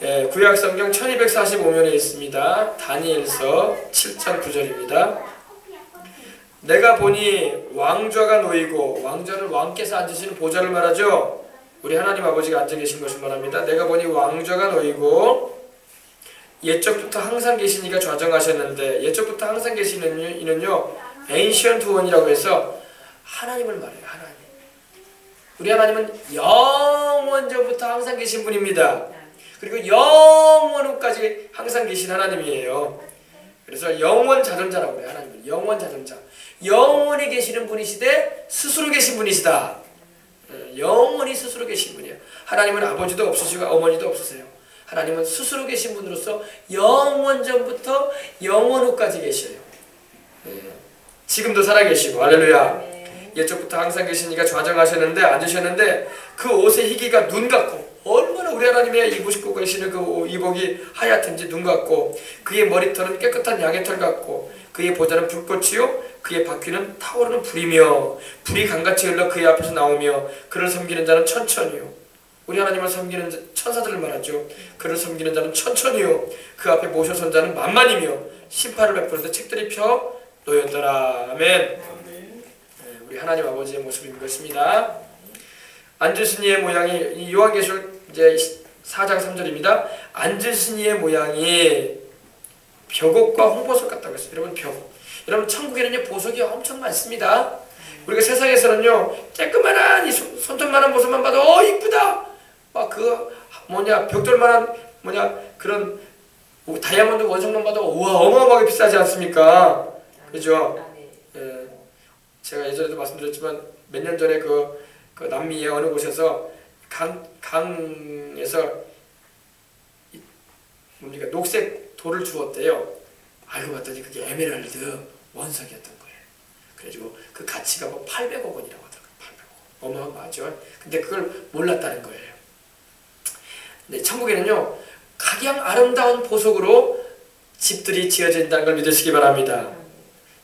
예, 구약성경 1245면에 있습니다. 다니엘서 7장 9절입니다. 내가 보니 왕좌가 놓이고, 왕좌는 왕께서 앉으시는 보좌를 말하죠. 우리 하나님 아버지가 앉아 계신 것을 말합니다. 내가 보니 왕좌가 놓이고 옛적부터 항상 계신 이가 좌정하셨는데, 옛적부터 항상 계시는 이는요 Ancient One이라고 해서 하나님을 말해요. 하나님. 우리 하나님은 영원전부터 항상 계신 분입니다. 그리고 영원후까지 항상 계신 하나님이에요. 그래서 영원자존자라고 해요. 하나님은 영원자존자. 영원히 계시는 분이시되 스스로 계신 분이시다. 영원히 스스로 계신 분이에요. 하나님은 아버지도 없으시고 어머니도 없으세요. 하나님은 스스로 계신 분으로서 영원전부터 영원후까지 계셔요. 지금도 살아계시고, 할렐루야. 옛적부터 항상 계신 이가 좌정하셨는데, 앉으셨는데 그 옷의 희기가 눈 같고, 얼마나 우리 하나님의 입으시고 계시는 그 이복이 하얗든지 눈 같고, 그의 머리털은 깨끗한 양의 털 같고, 그의 보좌는 불꽃이요 그의 바퀴는 타오르는 불이며, 불이 강같이 흘러 그의 앞에서 나오며, 그를 섬기는 자는 천천히요. 우리 하나님을 섬기는 천사들을 말하죠. 그를 섬기는 자는 천천히요 그 앞에 모셔선 자는 만만이며, 심판을 베푸는데 책들이 펴 놓였더라. 아멘. 우리 하나님 아버지의 모습인 것입니다. 앉으신 이의 모양이, 요한계시록 이제 4장 3절입니다. 앉으신 이의 모양이 벽옥과 홍보석 같다고 했어요. 여러분, 벽옥. 여러분, 천국에는요 보석이 엄청 많습니다. 우리가 세상에서는요 깨끗만한 이 손톱만한 모습만 봐도 이쁘다. 막 그 벽돌만한 그런 다이아몬드 원석만 봐도 우와 어마어마하게 비싸지 않습니까? 그죠? 예. 제가 예전에도 말씀드렸지만 몇 년 전에 그 남미의 어느 곳에서 강에서 녹색 돌을 주었대요. 알고 봤더니 그게 에메랄드 원석이었던 거예요. 그래가지고 그 가치가 뭐 800억 원이라고 하더라고요. 800억 원. 어마어마하죠. 근데 그걸 몰랐다는 거예요. 네, 천국에는요 각양 아름다운 보석으로 집들이 지어진다는 걸 믿으시기 바랍니다.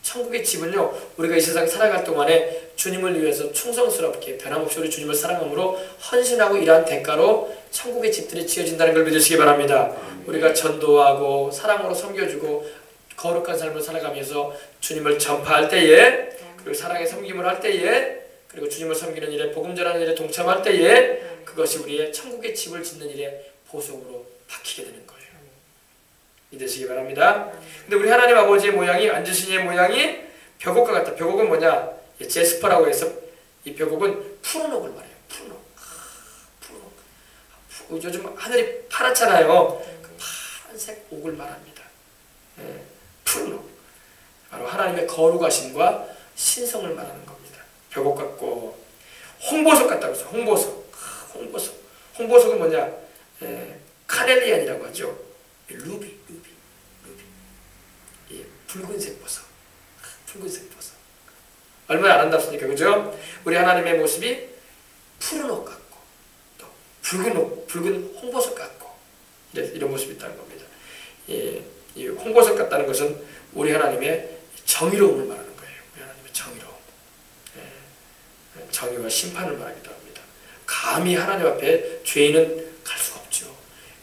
천국의 집은요 우리가 이 세상 살아갈 동안에 주님을 위해서 충성스럽게 변함없이 우리 주님을 사랑함으로 헌신하고 일한 대가로 천국의 집들이 지어진다는 걸 믿으시기 바랍니다. 우리가 전도하고 사랑으로 섬겨주고 거룩한 삶을 살아가면서 주님을 전파할 때에, 그리고 사랑의 섬김을 할 때에, 그리고 주님을 섬기는 일에, 복음 전하는 일에 동참할 때에, 그것이 우리의 천국의 집을 짓는 일에 보석으로 박히게 되는 거예요. 믿으시기 바랍니다. 근데 우리 하나님 아버지의 모양이, 앉으신 이의 모양이 벽옥과 같다. 벽옥은 뭐냐? 제스퍼라고 해서 이 벽옥은 푸른 옥을 말해요. 푸른 옥. 푸른 옥. 요즘 하늘이 파랗잖아요. 그 파란색 옥을 말합니다. 푸른 옥. 바로 하나님의 거룩하심과 신성을 말하는 겁니다. 벽옥 같고 홍보석 같다고 해서 홍보석. 홍보석은 뭐냐? 카넬리안이라고 하죠. 루비. 붉은색 보석. 얼마나 아름답습니까? 그죠? 우리 하나님의 모습이 푸른 옷 같고, 또 붉은 홍보석 같고, 이런 모습이 있다는 겁니다. 이 홍보석 같다는 것은 우리 하나님의 정의로움을 말하는 거예요. 우리 하나님의 정의로움. 정의와 심판을 말하기도 합니다. 감히 하나님 앞에 죄인은 갈 수가 없죠.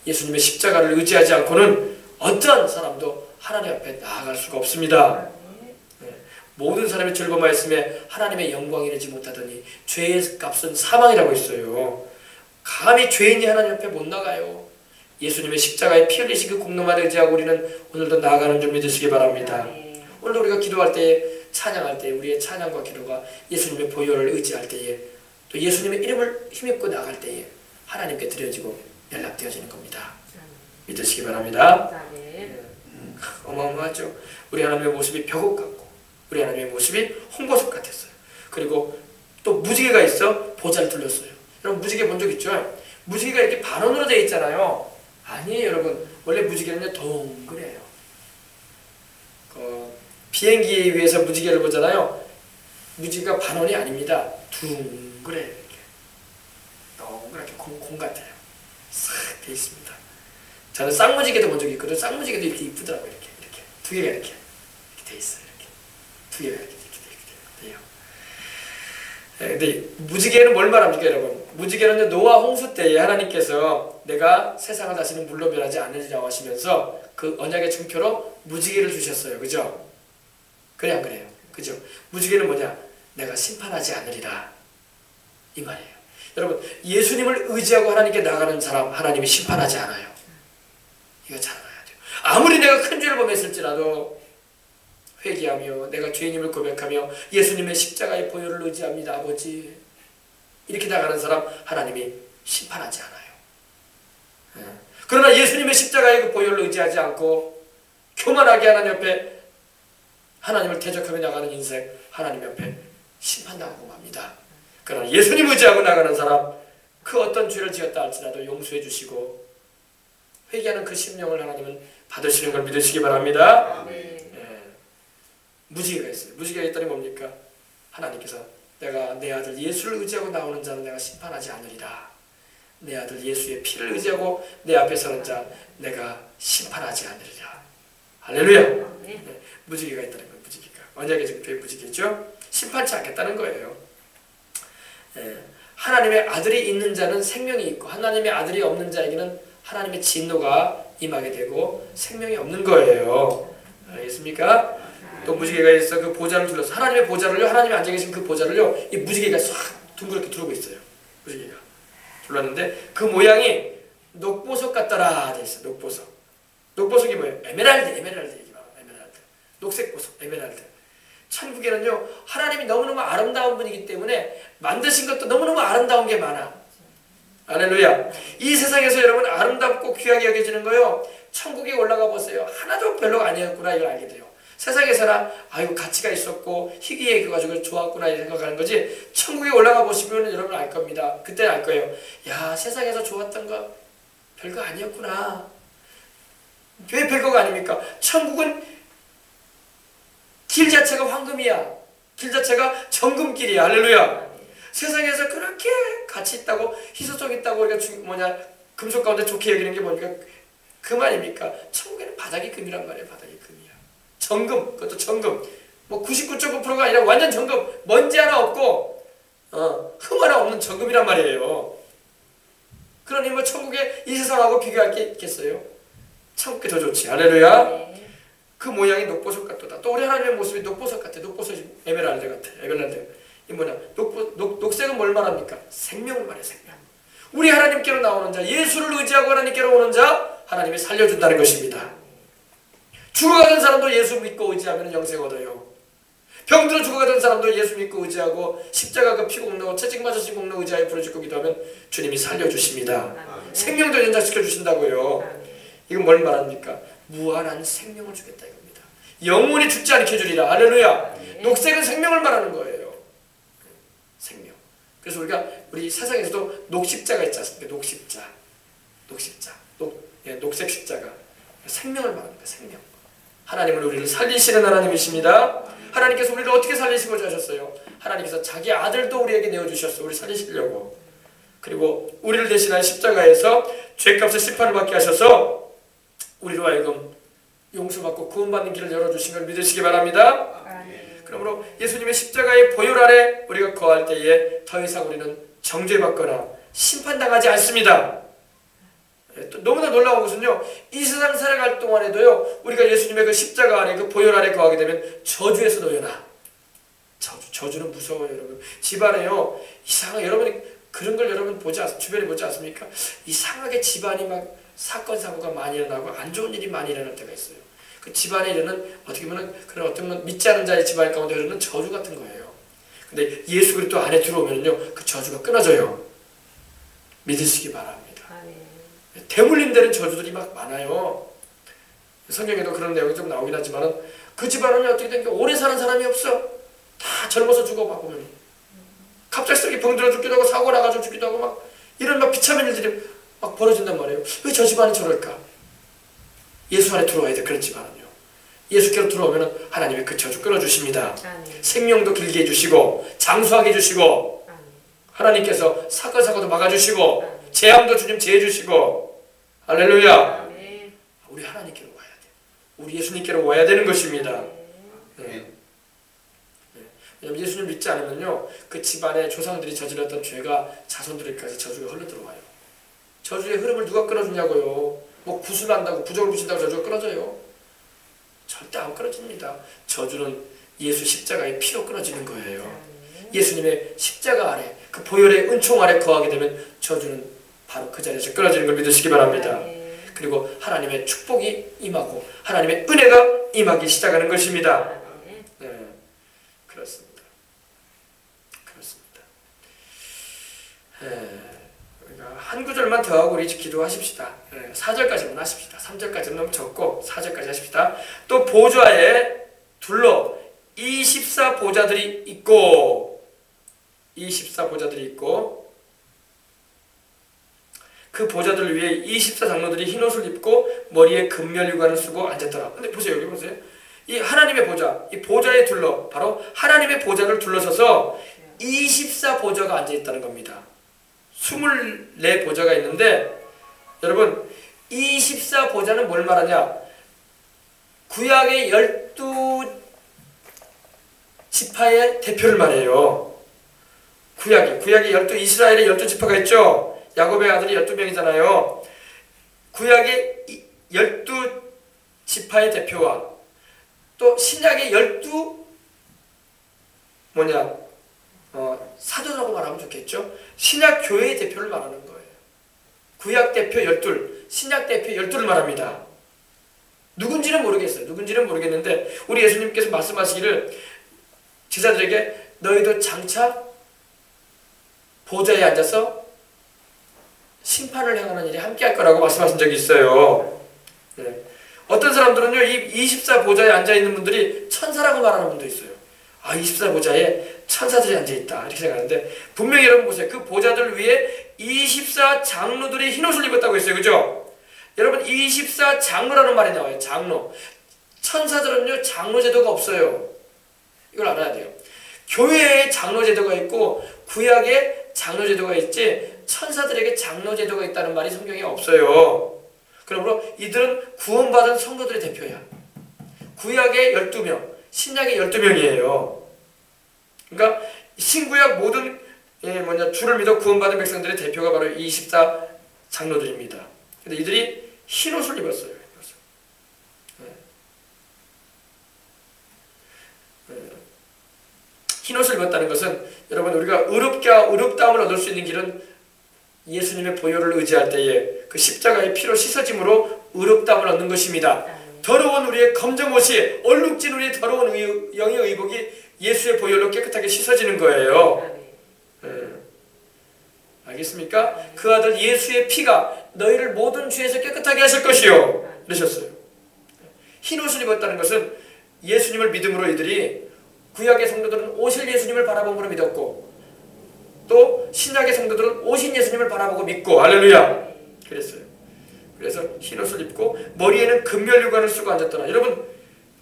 예수님의 십자가를 의지하지 않고는 어떠한 사람도 하나님 앞에 나아갈 수가 없습니다. 모든 사람이 즐거움하였음에 하나님의 영광이 이르지 못하더니 죄의 값은 사망이라고 했어요. 감히 죄인이 하나님 앞에 못 나가요. 예수님의 십자가에 피 흘리신 그 공로만 의지하고 우리는 오늘도 나아가는 줄 믿으시기 바랍니다. 오늘도 우리가 기도할 때에, 찬양할 때에 우리의 찬양과 기도가 예수님의 보혈을 의지할 때에, 또 예수님의 이름을 힘입고 나갈 때에 하나님께 드려지고 연락되어지는 겁니다. 믿으시기 바랍니다. 어마어마하죠. 우리 하나님의 모습이 벽옥 같고 우리 하나님의 모습이 홍보석 같았어요. 그리고 또 무지개가 있어 보좌를 둘렀어요. 여러분 무지개 본 적 있죠? 무지개가 이렇게 반원으로 되어 있잖아요. 아니에요 여러분. 원래 무지개는 동그래요. 비행기 위에서 무지개를 보잖아요. 무지개가 반원이 아닙니다. 둥그래요. 이렇게 동그랗게 공 같아요. 싹 되어 있습니다. 저는 쌍무지개도 본 적이 있거든요. 쌍무지개도 이렇게 이쁘더라고요. 이렇게 두 개가 이렇게 되어 있어요. 이렇게 두 개가 이렇게 돼요. 근데 무지개는 뭘 말합니까, 여러분? 무지개는 노아 홍수 때에 하나님께서 내가 세상을 다시는 물로 변하지 않으리라고 하시면서 그 언약의 증표로 무지개를 주셨어요. 그죠? 그래 안 그래요? 그죠? 무지개는 뭐냐? 내가 심판하지 않으리라 이 말이에요. 여러분 예수님을 의지하고 하나님께 나가는 사람 하나님이 심판하지 않아요. 이거 잘 알아야 돼요. 아무리 내가 큰 죄를 범했을지라도 회개하며 내가 죄인임을 고백하며 예수님의 십자가의 보혈을 의지합니다. 아버지 이렇게 나가는 사람 하나님이 심판하지 않아요. 그러나 예수님의 십자가의 그 보혈을 의지하지 않고 교만하게 하나님 옆에 하나님을 대적하며 나가는 인생 하나님 옆에 심판당하고 맙니다. 그러나 예수님 의지하고 나가는 사람 그 어떤 죄를 지었다 할지라도 용서해 주시고 회개하는 그 심령을 하나님은 받으시는 걸 믿으시기 바랍니다. 무지개가 있어요. 무지개가 있다니 뭡니까? 하나님께서 내가 내 아들 예수를 의지하고 나오는 자는 내가 심판하지 않으리라. 내 아들 예수의 피를 의지하고 내 앞에 서는 자 내가 심판하지 않으리라. 할렐루야. 무지개가 있다는 거예요. 무지개가. 언약의 증표의 무지개죠. 심판치 않겠다는 거예요. 하나님의 아들이 있는 자는 생명이 있고 하나님의 아들이 없는 자에게는 하나님의 진노가 임하게 되고 생명이 없는 거예요. 알겠습니까? 또 무지개가 있어 그 보좌를 둘러서 하나님의 보좌를요 하나님이 앉아 계신 그 보좌를요 이 무지개가 싹 둥그렇게 두르고 있어요. 무지개가 둘렀는데 그 모양이 녹보석 같더라 돼 있어. 녹보석이 뭐예요? 에메랄드 얘기 말하면 에메랄드. 녹색 보석 에메랄드. 천국에는요 하나님이 너무너무 아름다운 분이기 때문에 만드신 것도 너무너무 아름다운 게 많아. 할렐루야. 이 세상에서 여러분 아름답고 귀하게 여겨지는 거요 천국에 올라가 보세요. 하나도 별로가 아니었구나 이걸 알게 돼요. 세상에서나 아유 가치가 있었고 희귀해 가지고 좋았구나 이 생각하는 거지 천국에 올라가 보시면 여러분 알 겁니다. 그때 알 거예요. 야 세상에서 좋았던 거 별거 아니었구나. 왜 별거가 아닙니까? 천국은 길 자체가 황금이야. 길 자체가 정금길이야. 할렐루야. 세상에서 그렇게 가치 있다고 희소성 있다고 우리가 금속 가운데 좋게 여기는 게 뭡니까? 그 말입니까? 천국에는 바닥이 금이란 말이에요. 바닥이 금이야. 정금, 그것도 정금. 뭐 99.9%가 아니라 완전 정금. 먼지 하나 없고 흠 하나 없는 정금이란 말이에요. 그러니 뭐 천국에 이 세상하고 비교할 게 있겠어요? 천국이 더 좋지. 할렐루야. 그 모양이 녹보석 같도다. 또 우리 하나님의 모습이 녹보석 같아. 녹보석이 에메랄드 같아. 에메랄드. 이 뭐냐? 녹색은 뭘 말합니까? 생명을 말해. 생명. 우리 하나님께로 나오는 자, 예수를 의지하고 하나님께로 오는 자, 하나님이 살려준다는 것입니다. 죽어가던 사람도 예수 믿고 의지하면 영생 얻어요. 병들어 죽어가던 사람도 예수 믿고 의지하고 십자가가 피 공로, 채찍 맞으신 공로 의지하여 부르짖고 기도하면 주님이 살려주십니다. 생명도 연장시켜 주신다고요. 이건 뭘 말합니까? 무한한 생명을 주겠다 이겁니다. 영원히 죽지 않게 해주리라. 할렐루야. 녹색은 생명을 말하는 거예요. 생명. 그래서 우리 세상에서도 녹십자가 있지 않습니까? 녹십자. 녹색 십자가. 생명을 말합니다. 생명. 하나님은 우리를 살리시는 하나님이십니다. 하나님께서 우리를 어떻게 살리시고자 하셨어요? 하나님께서 자기 아들도 우리에게 내어주셨어요. 우리 살리시려고. 그리고 우리를 대신한 십자가에서 죄값의 심판을 받게 하셔서 우리로 하여금 용서받고 구원받는 길을 열어주신 걸 믿으시기 바랍니다. 그러므로 예수님의 십자가의 보혈 아래 우리가 거할 때에 더 이상 우리는 정죄받거나 심판당하지 않습니다. 너무나 놀라운 것은요, 이 세상 살아갈 동안에도요, 우리가 예수님의 그 십자가 아래 그 보혈 아래 거하게 되면 저주에서 놓여나. 저주는 무서워요, 여러분. 집안에요, 이상하게 여러분이 그런 걸 여러분 주변에 보지 않습니까? 이상하게 집안이 막 사건 사고가 많이 일어나고 안 좋은 일이 많이 일어날 때가 있어요. 그 집안에 이르는 어떻게 보면 그런 어떤 믿지 않은 자의 집안 가운데 이르는 저주 같은 거예요. 근데 예수 그리스도 안에 들어오면요, 그 저주가 끊어져요. 믿으시기 바랍니다. 대물림되는 저주들이 막 많아요. 성경에도 그런 내용이 좀 나오긴 하지만은 그 집안은 어떻게 된 게 오래 사는 사람이 없어. 다 젊어서 죽어봐 보면. 갑작스럽게 병들어 죽기도 하고 사고 나가지고 죽기도 하고 막 이런 막 비참한 일들이 막 벌어진단 말이에요. 왜 저 집안이 저럴까? 예수 안에 들어와야 돼. 그런 집안은요. 예수께로 들어오면 하나님이 그 저주 끊어주십니다. 생명도 길게 해주시고 장수하게 해주시고 하나님께서 사건도 막아주시고 재앙도 주님 제해주시고 할렐루야. 우리 하나님께로 와야 돼. 우리 예수님께로 와야 되는 것입니다. 왜냐하면 예수님 믿지 않으면요 그 집안의 조상들이 저질렀던 죄가 자손들에게까지 저주가 흘러들어와요. 저주의 흐름을 누가 끊어주냐고요. 뭐 구슬한다고 부적을 붙인다고 저주가 끊어져요? 절대 안 끊어집니다. 저주는 예수 십자가의 피로 끊어지는 거예요. 예수님의 십자가 아래 그 보혈의 은총 아래 거하게 되면 저주는 바로 그 자리에서 끊어지는 걸 믿으시기 바랍니다. 그리고 하나님의 축복이 임하고 하나님의 은혜가 임하기 시작하는 것입니다. 네, 그렇습니다. 그러니까 한 구절만 더 하고 우리 기도하십시다. 4절까지만 하십시다. 3절까지는 너무 적고 4절까지 하십시다. 또 보좌에 둘러 24보좌들이 있고 24보좌들이 있고 그 보좌들을 위해 24장로들이 흰옷을 입고 머리에 금면류관을 쓰고 앉았더라. 근데 보세요. 여기 보세요. 이 하나님의 보좌, 이 보좌에 둘러 바로 하나님의 보좌를 둘러서서 24보좌가 앉아있다는 겁니다. 24보좌가 있는데 여러분 24보좌는 뭘 말하냐? 구약의 12지파의 대표를 말해요. 구약의 12 이스라엘의 12지파가 있죠. 야곱의 아들이 12명이잖아요. 구약의 12지파의 대표와 또 신약의 12 사도라고 말하면 좋겠죠. 신약 교회의 대표를 말하는 거예요. 구약 대표 12, 신약 대표 12를 말합니다. 누군지는 모르겠어요. 누군지는 모르겠는데 우리 예수님께서 말씀하시기를 제자들에게 너희도 장차 보좌에 앉아서 심판을 행하는 일에 함께 할 거라고 말씀하신 적이 있어요. 네. 어떤 사람들은요 이 24보좌에 앉아있는 분들이 천사라고 말하는 분도 있어요. 24보좌에 천사들이 앉아있다 이렇게 생각하는데 분명히 여러분 보세요. 그 보좌들 위에 24장로들이 흰옷을 입었다고 했어요. 그죠? 여러분 24장로라는 말이 나와요. 장로. 천사들은요 장로 제도가 없어요. 이걸 알아야 돼요. 교회에 장로 제도가 있고 구약에 장로 제도가 있지 천사들에게 장로 제도가 있다는 말이 성경에 없어요. 그러므로 이들은 구원받은 성도들의 대표야. 구약에 12명, 신약에 12명이에요. 그러니까 신구약 모든 주를 믿어 구원받은 백성들의 대표가 바로 24장로들입니다. 근데 이들이 흰옷을 입었어요. 흰옷을 입었다는 것은 여러분 우리가 의롭다함을 얻을 수 있는 길은 예수님의 보혈을 의지할 때에 그 십자가의 피로 씻어짐으로 의롭다함을 얻는 것입니다. 더러운 우리의 검정옷이 얼룩진 우리의 더러운 영의 의복이 예수의 보혈로 깨끗하게 씻어지는 거예요. 알겠습니까? 그 아들 예수의 피가 너희를 모든 죄에서 깨끗하게 하실 것이요 그러셨어요. 흰옷을 입었다는 것은 예수님을 믿음으로 이들이 구약의 성도들은 오실 예수님을 바라봄으로 믿었고 또 신약의 성도들은 오신 예수님을 바라보고 믿고 할렐루야 그랬어요. 그래서 흰옷을 입고 머리에는 금면류관을 쓰고 앉았더라. 여러분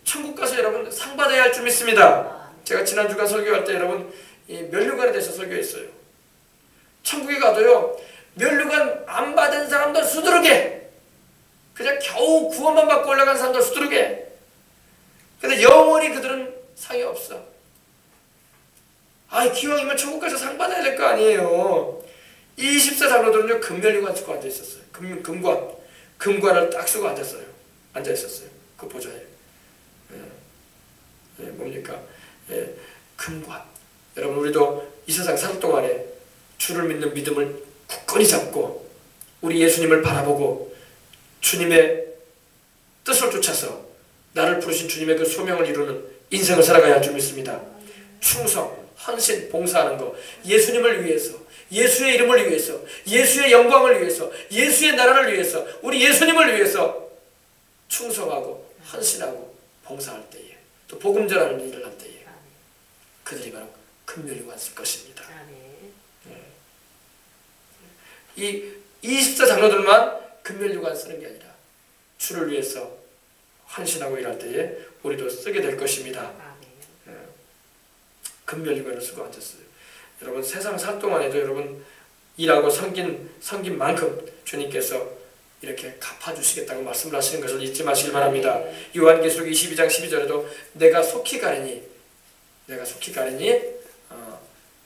천국 가서 여러분 상 받아야 할 줄 믿습니다. 제가 지난 주간 설교할 때 여러분 이 면류관에 대해서 설교했어요. 천국에 가도요 면류관 안 받은 사람들 수두룩해. 그냥 겨우 구원만 받고 올라간 사람들 수두룩해. 근데 영원히 그들은 상이 없어. 기왕이면 천국 가서 상 받아야 될 거 아니에요. 24장로들은요 금면류관 쓰고 앉아 있었어요. 금관을 딱 쓰고 앉아 있었어요. 그 보좌에. 뭡니까? 금관. 여러분 우리도 이 세상 살 동안에 주를 믿는 믿음을 굳건히 잡고 우리 예수님을 바라보고 주님의 뜻을 쫓아서 나를 부르신 주님의 그 소명을 이루는 인생을 살아가야 할 줄 믿습니다. 충성, 헌신, 봉사하는 것, 예수님을 위해서, 예수의 이름을 위해서, 예수의 영광을 위해서, 예수의 나라를 위해서, 우리 예수님을 위해서 충성하고 헌신하고 봉사할 때에, 또 복음 전하는 일을 할 때에 그들이 바로 금멸류관 쓸 것입니다. 이 24 장로들만 금멸류관 쓰는 게 아니라 주를 위해서 헌신하고 일할 때에 우리도 쓰게 될 것입니다. 금멸류관을 쓰고 앉았어요. 여러분 세상 살 동안에도 여러분 일하고 섬긴 만큼 주님께서 이렇게 갚아주시겠다고 말씀을 하시는 것을 잊지 마시길 바랍니다. 요한계시록 22장 12절에도 내가 속히 가리니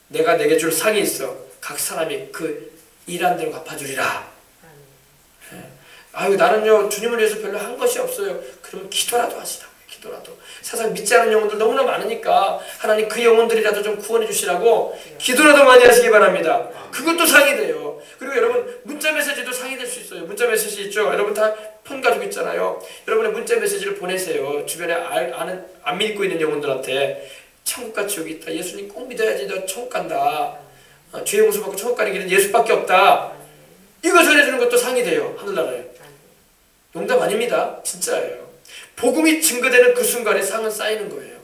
내가 내게 줄 상이 있어 각 사람이 그 일한 대로 갚아주리라. 아유 나는요 주님을 위해서 별로 한 것이 없어요. 그러면 기도라도 하시라고요. 기도라도. 세상 믿지 않는 영혼들 너무나 많으니까 하나님 그 영혼들이라도 좀 구원해 주시라고 기도라도 많이 하시기 바랍니다. 그것도 상이 돼요. 그리고 여러분 문자 메시지도 상이 될 수 있어요. 문자 메시지 있죠. 여러분 다 폰 가지고 있잖아요. 여러분의 문자 메시지를 보내세요. 주변에 안 믿고 있는 영혼들한테 천국과 지옥이 있다. 예수님 꼭 믿어야지 너 천국 간다. 죄 용서 받고 천국 가는 길은 예수밖에 없다. 이거 전해주는 것도 상이 돼요. 하늘나라에. 농담 아닙니다. 진짜예요. 복음이 증거되는 그 순간에 상은 쌓이는 거예요.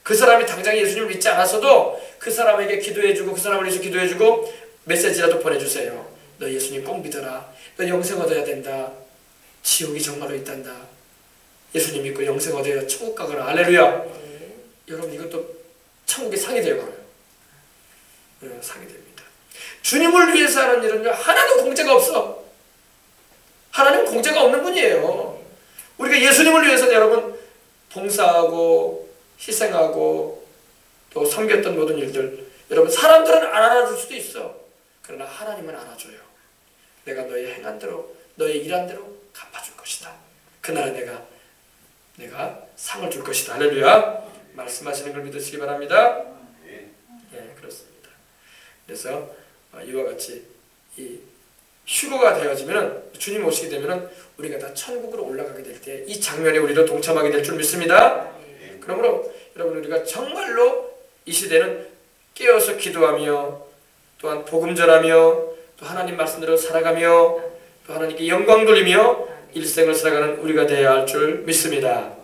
그 사람이 당장 예수님을 믿지 않았어도 그 사람에게 기도해주고 그 사람을 위해서 기도해주고 메시지라도 보내주세요. 너 예수님 꼭 믿어라. 너 영생 얻어야 된다. 지옥이 정말로 있단다. 예수님 믿고 영생 얻어야 천국 가거라. 할렐루야. 여러분 이것도 천국의 상이 되어버려요. 상이 됩니다. 주님을 위해서 하는 일은요 하나도 공짜가 없어. 하나님은 공짜가 없는 분이에요. 우리가 예수님을 위해서 여러분 봉사하고 희생하고 또 섬겼던 모든 일들 여러분 사람들은 안 알아줄 수도 있어. 그러나 하나님은 알아줘요. 내가 너의 행한 대로 너의 일한 대로 갚아줄 것이다. 그날에 내가 상을 줄 것이다. 할렐루야. 말씀하시는 걸 믿으시기 바랍니다. 네, 그렇습니다. 그래서 이와 같이 이 휴거가 되어지면 주님 오시게 되면 우리가 다 천국으로 올라가게 될 때 이 장면에 우리도 동참하게 될 줄 믿습니다. 그러므로 여러분 우리가 정말로 이 시대는 깨어서 기도하며 또한 복음 전하며 또 하나님 말씀대로 살아가며 또 하나님께 영광 돌리며 일생을 살아가는 우리가 되어야 할 줄 믿습니다.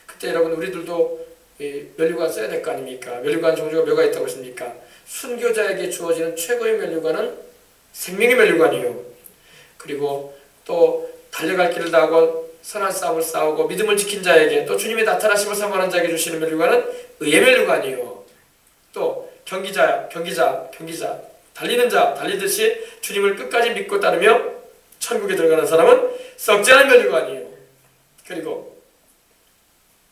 그때 여러분 우리들도 면류관 써야 될 거 아닙니까? 면류관 종류가 몇 가지 있다고 하십니까? 순교자에게 주어지는 최고의 면류관은 생명의 면류관이요. 그리고 또 달려갈 길을 다하고 선한 싸움을 싸우고 믿음을 지킨 자에게 또 주님의 나타나심을 사모하는 자에게 주시는 면류관은 의의 면류관이요. 또 경기자 달리는 자 달리듯이 주님을 끝까지 믿고 따르며 천국에 들어가는 사람은 썩지 않은 면류관이요. 그리고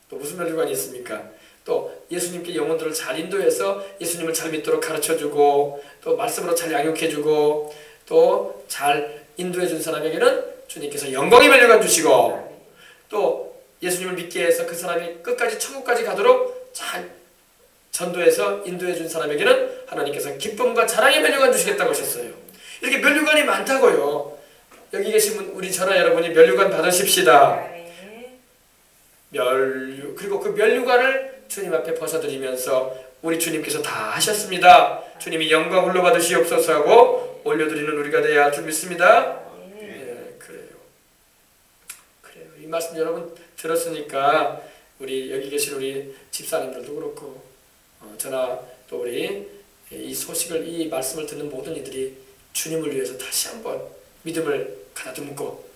또 무슨 면류관이 있습니까? 또 예수님께 영혼들을 잘 인도해서 예수님을 잘 믿도록 가르쳐주고 또 말씀으로 잘 양육해주고 또 잘 인도해준 사람에게는 주님께서 영광의 면류관 주시고 또 예수님을 믿게 해서 그 사람이 끝까지 천국까지 가도록 잘 전도해서 인도해준 사람에게는 하나님께서 기쁨과 자랑의 면류관 주시겠다고 하셨어요. 이렇게 면류관이 많다고요. 여기 계신 분 우리 저나 여러분이 면류관 받으십시다. 그리고 그 면류관을 주님 앞에 벗어드리면서 우리 주님께서 다 하셨습니다. 주님이 영광 홀로 받으시옵소서 하고 올려드리는 우리가 되어야 할 줄 믿습니다. 네, 그래요. 이 말씀 여러분 들었으니까 우리 여기 계신 우리 집사님들도 그렇고 저나 또 우리 이 소식을 이 말씀을 듣는 모든 이들이 주님을 위해서 다시 한번 믿음을 가다듬고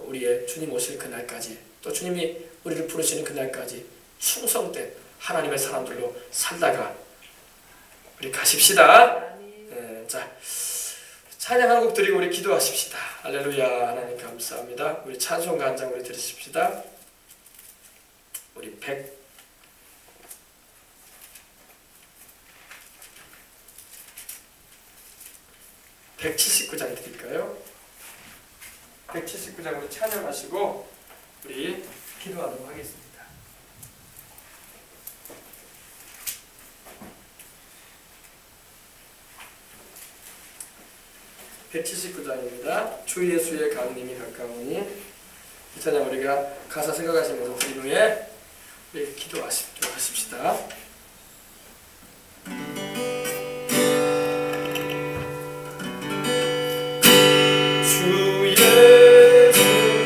우리의 주님 오실 그날까지 또 주님이 우리를 부르시는 그날까지 충성된 하나님의 사람들로 살다가 우리 가십시다. 자 찬양 한 곡 드리고 우리 기도하십시다. 할렐루야. 하나님 감사합니다. 우리 찬송가 한 장 우리 들으십시다. 우리 179장 드릴까요? 179장 우리 찬양하시고 우리 기도하도록 하겠습니다. (179장입니다) 주 예수의 강림이 가까우니 이 찬양 우리가 가사 생각하시면서 드린 후에 우리 기도하십시다. 주 예수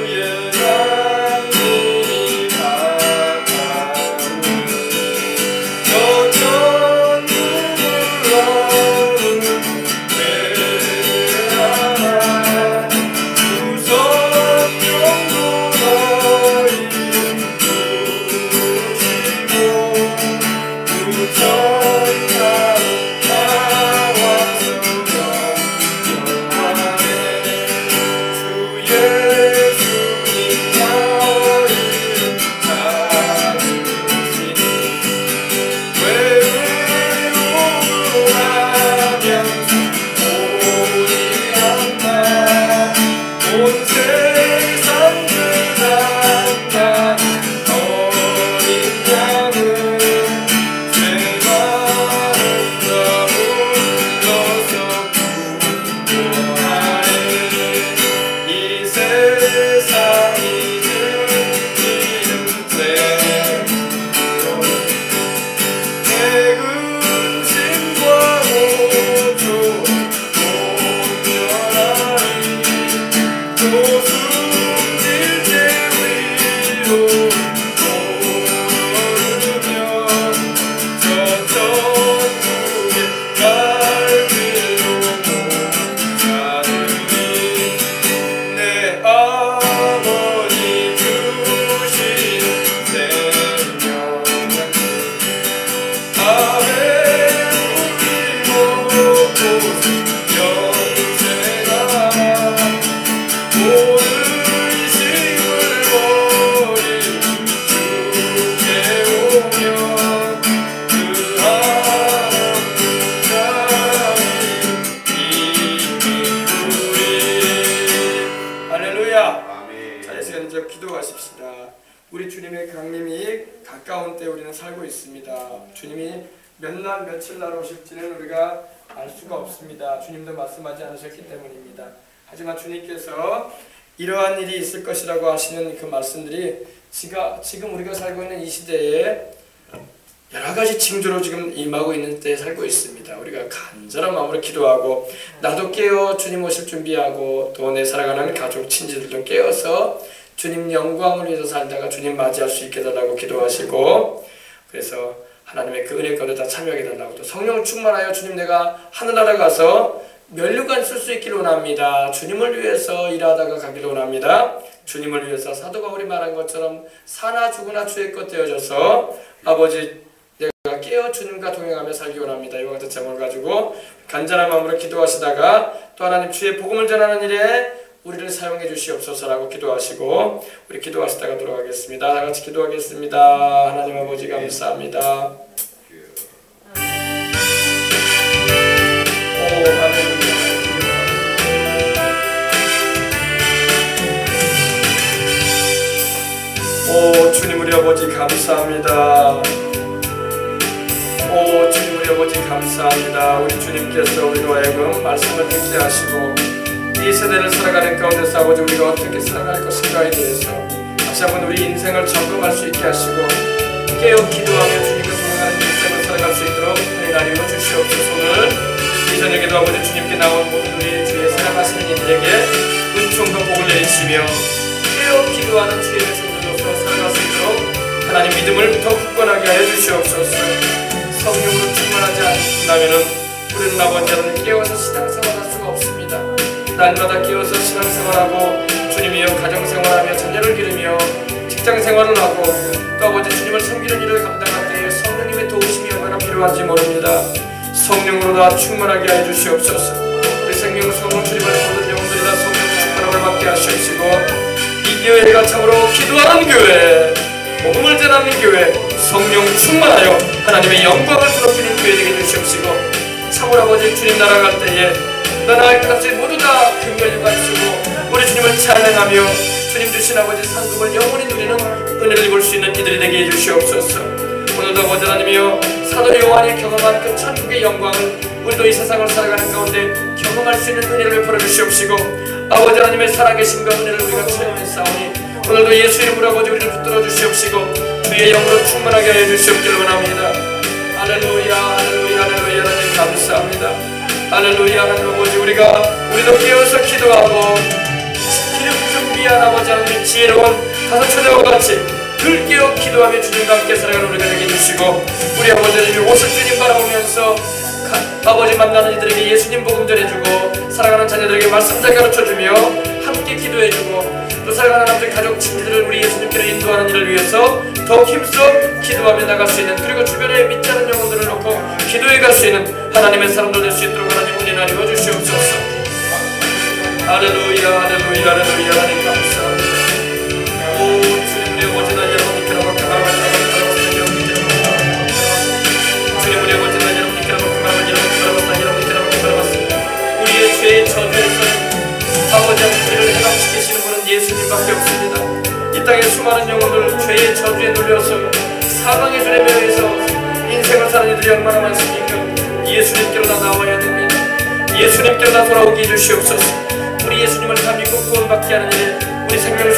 때에 우리는 살고 있습니다. 주님이 몇 날 며칠 날 오실지는 우리가 알 수가 없습니다. 주님도 말씀하지 않으셨기 때문입니다. 하지만 주님께서 이러한 일이 있을 것이라고 하시는 그 말씀들이 지금 우리가 살고 있는 이 시대에 여러 가지 징조로 지금 임하고 있는 때에 살고 있습니다. 우리가 간절한 마음으로 기도하고 나도 깨어 주님 오실 준비하고 또 내 살아가는 가족 친지들도 깨어서 주님 영광을 위해서 살다가 주님 맞이할 수 있게 해달라고 기도하시고, 그래서 하나님의 그 은혜 가운데 다 참여하게 해달라고, 또 성령 충만하여 주님 내가 하늘나라 가서 면류관 쓸 수 있기를 원합니다. 주님을 위해서 일하다가 가기를 원합니다. 주님을 위해서 사도 바울이 말한 것처럼 사나 죽으나 주의 것 되어져서 아버지 내가 깨어 주님과 동행하며 살기 원합니다. 이와 같은 제목을 가지고 간절한 마음으로 기도하시다가 또 하나님 주의 복음을 전하는 일에 우리를 사용해 주시옵소서라고 기도하시고, 우리 기도하시다가 돌아가겠습니다. 다 같이 기도하겠습니다. 하나님 아버지 감사합니다. 오 주님 우리 아버지 감사합니다. 오 주님 우리 아버지 감사합니다. 우리 주님께서 우리로 하여금 말씀을 듣게 하시고 이 세대를 살아가는 가운데서 아버지 우리가 어떻게 살아갈 것인가에 대해서 다시 한번 우리 인생을 점검할 수 있게 하시고 깨어 기도하며 주님과 동행하는 인생을 살아갈 수 있도록 은혜 나누어 주시옵소서. 오늘 이 저녁에도 아버지 주님께 나온 모든 우리 주의 사랑하시는 이들에게 은총과 복을 내리시며 깨어 기도하는 주의 백성들로서 살아갈 수 있도록 하나님 믿음을 더 굳건하게 하여 주시옵소서. 성령으로 충만하지 않는다면 우리는 아버지 하나님 깨어서 신앙생활할 수가 없습니다. 날마다 깨어서 신앙생활하고 주님이여 가정생활하며 자녀를 기르며 직장생활을 하고 또 아버지 주님을 섬기는 일을 감당할 때에 성령님의 도우심이 얼마나 필요한지 모릅니다. 성령으로 다 충만하게 하여 주시옵소서. 우리 생명수공을 주님을 모든 영혼들이 다 성령 충만함을 받게 하시옵시고 이 교회가 참으로 기도하는 교회, 복음을 전하는 교회, 성령 충만하여 하나님의 영광을 드러내는 교회 되게 주시옵시고 참으로 아버지 주님 나라 갈 때에 나라의 값을 모두 다 금멸류관 쓰고 우리 주님을 찬양하며 주님 주신 아버지 상급을 영원히 누리는 은혜를 입을 수 있는 이들이 되게 해주시옵소서. 오늘도 아버지 하나님이여 사도 요한이 경험한 그 천국의 영광을 우리도 이 세상을 살아가는 가운데 경험할 수 있는 은혜를 베풀어 주시옵시고 아버지 하나님의 살아계심과 은혜를 우리가 체험했사오니 오늘도 예수 이름으로 아버지 우리를 붙들어 주시옵시고 주의 영으로 충만하게 하여 주시옵기를 원합니다. 할렐루야 할렐루야 할렐루야. 하나님 감사합니다. 할렐루야. 하나님 아버지 우리도 깨어서 기도하고 기름 준비한 아버지 하나님 지혜로운 다섯 처자와 같이 늘 깨어 기도하며 주님과 함께 살아가는 우리가 되게 해주시고 우리 아버지 하나님 오실 주님 바라보면서 아버지 만나는 이들에게 예수님 복음 전해주고 살아가는 자녀들에게 말씀 잘 가르쳐주며 함께 기도해주고 또 살아가는 아버지 가족 친지들을 우리 예수님께로 인도하는 일을 위해서 더 힘써 기도하며 나갈 수 있는, 그리고 주변에 믿지 않은 영혼들을 놓고 기도해 갈 수 있는 하나님의 사람들 될 수 있도록 하나님 은혜 나누어 주시옵소서. 할렐루야 할렐루야 할렐루야. 하나님 감사합니다. 오 주님 우리 아버지 나 여러분께로 주님 우리 아버지 나 여러분께로 우리의 죄의 저주에서 아버지 우리를 해방시키시는 분은 예수님밖에 없습니다. 이 땅의 수많은 영혼들 죄의 저주에 눌려서 사망의 줄에 매여서 인생을 사는 이들이 얼마나 많습니까? 예수님께로 다 나와야 됩니다. 예수님께로 다 돌아오게 해주시옵소서. 우리 예수님을 다 믿고 구원받게 하는 일에 우리 생명을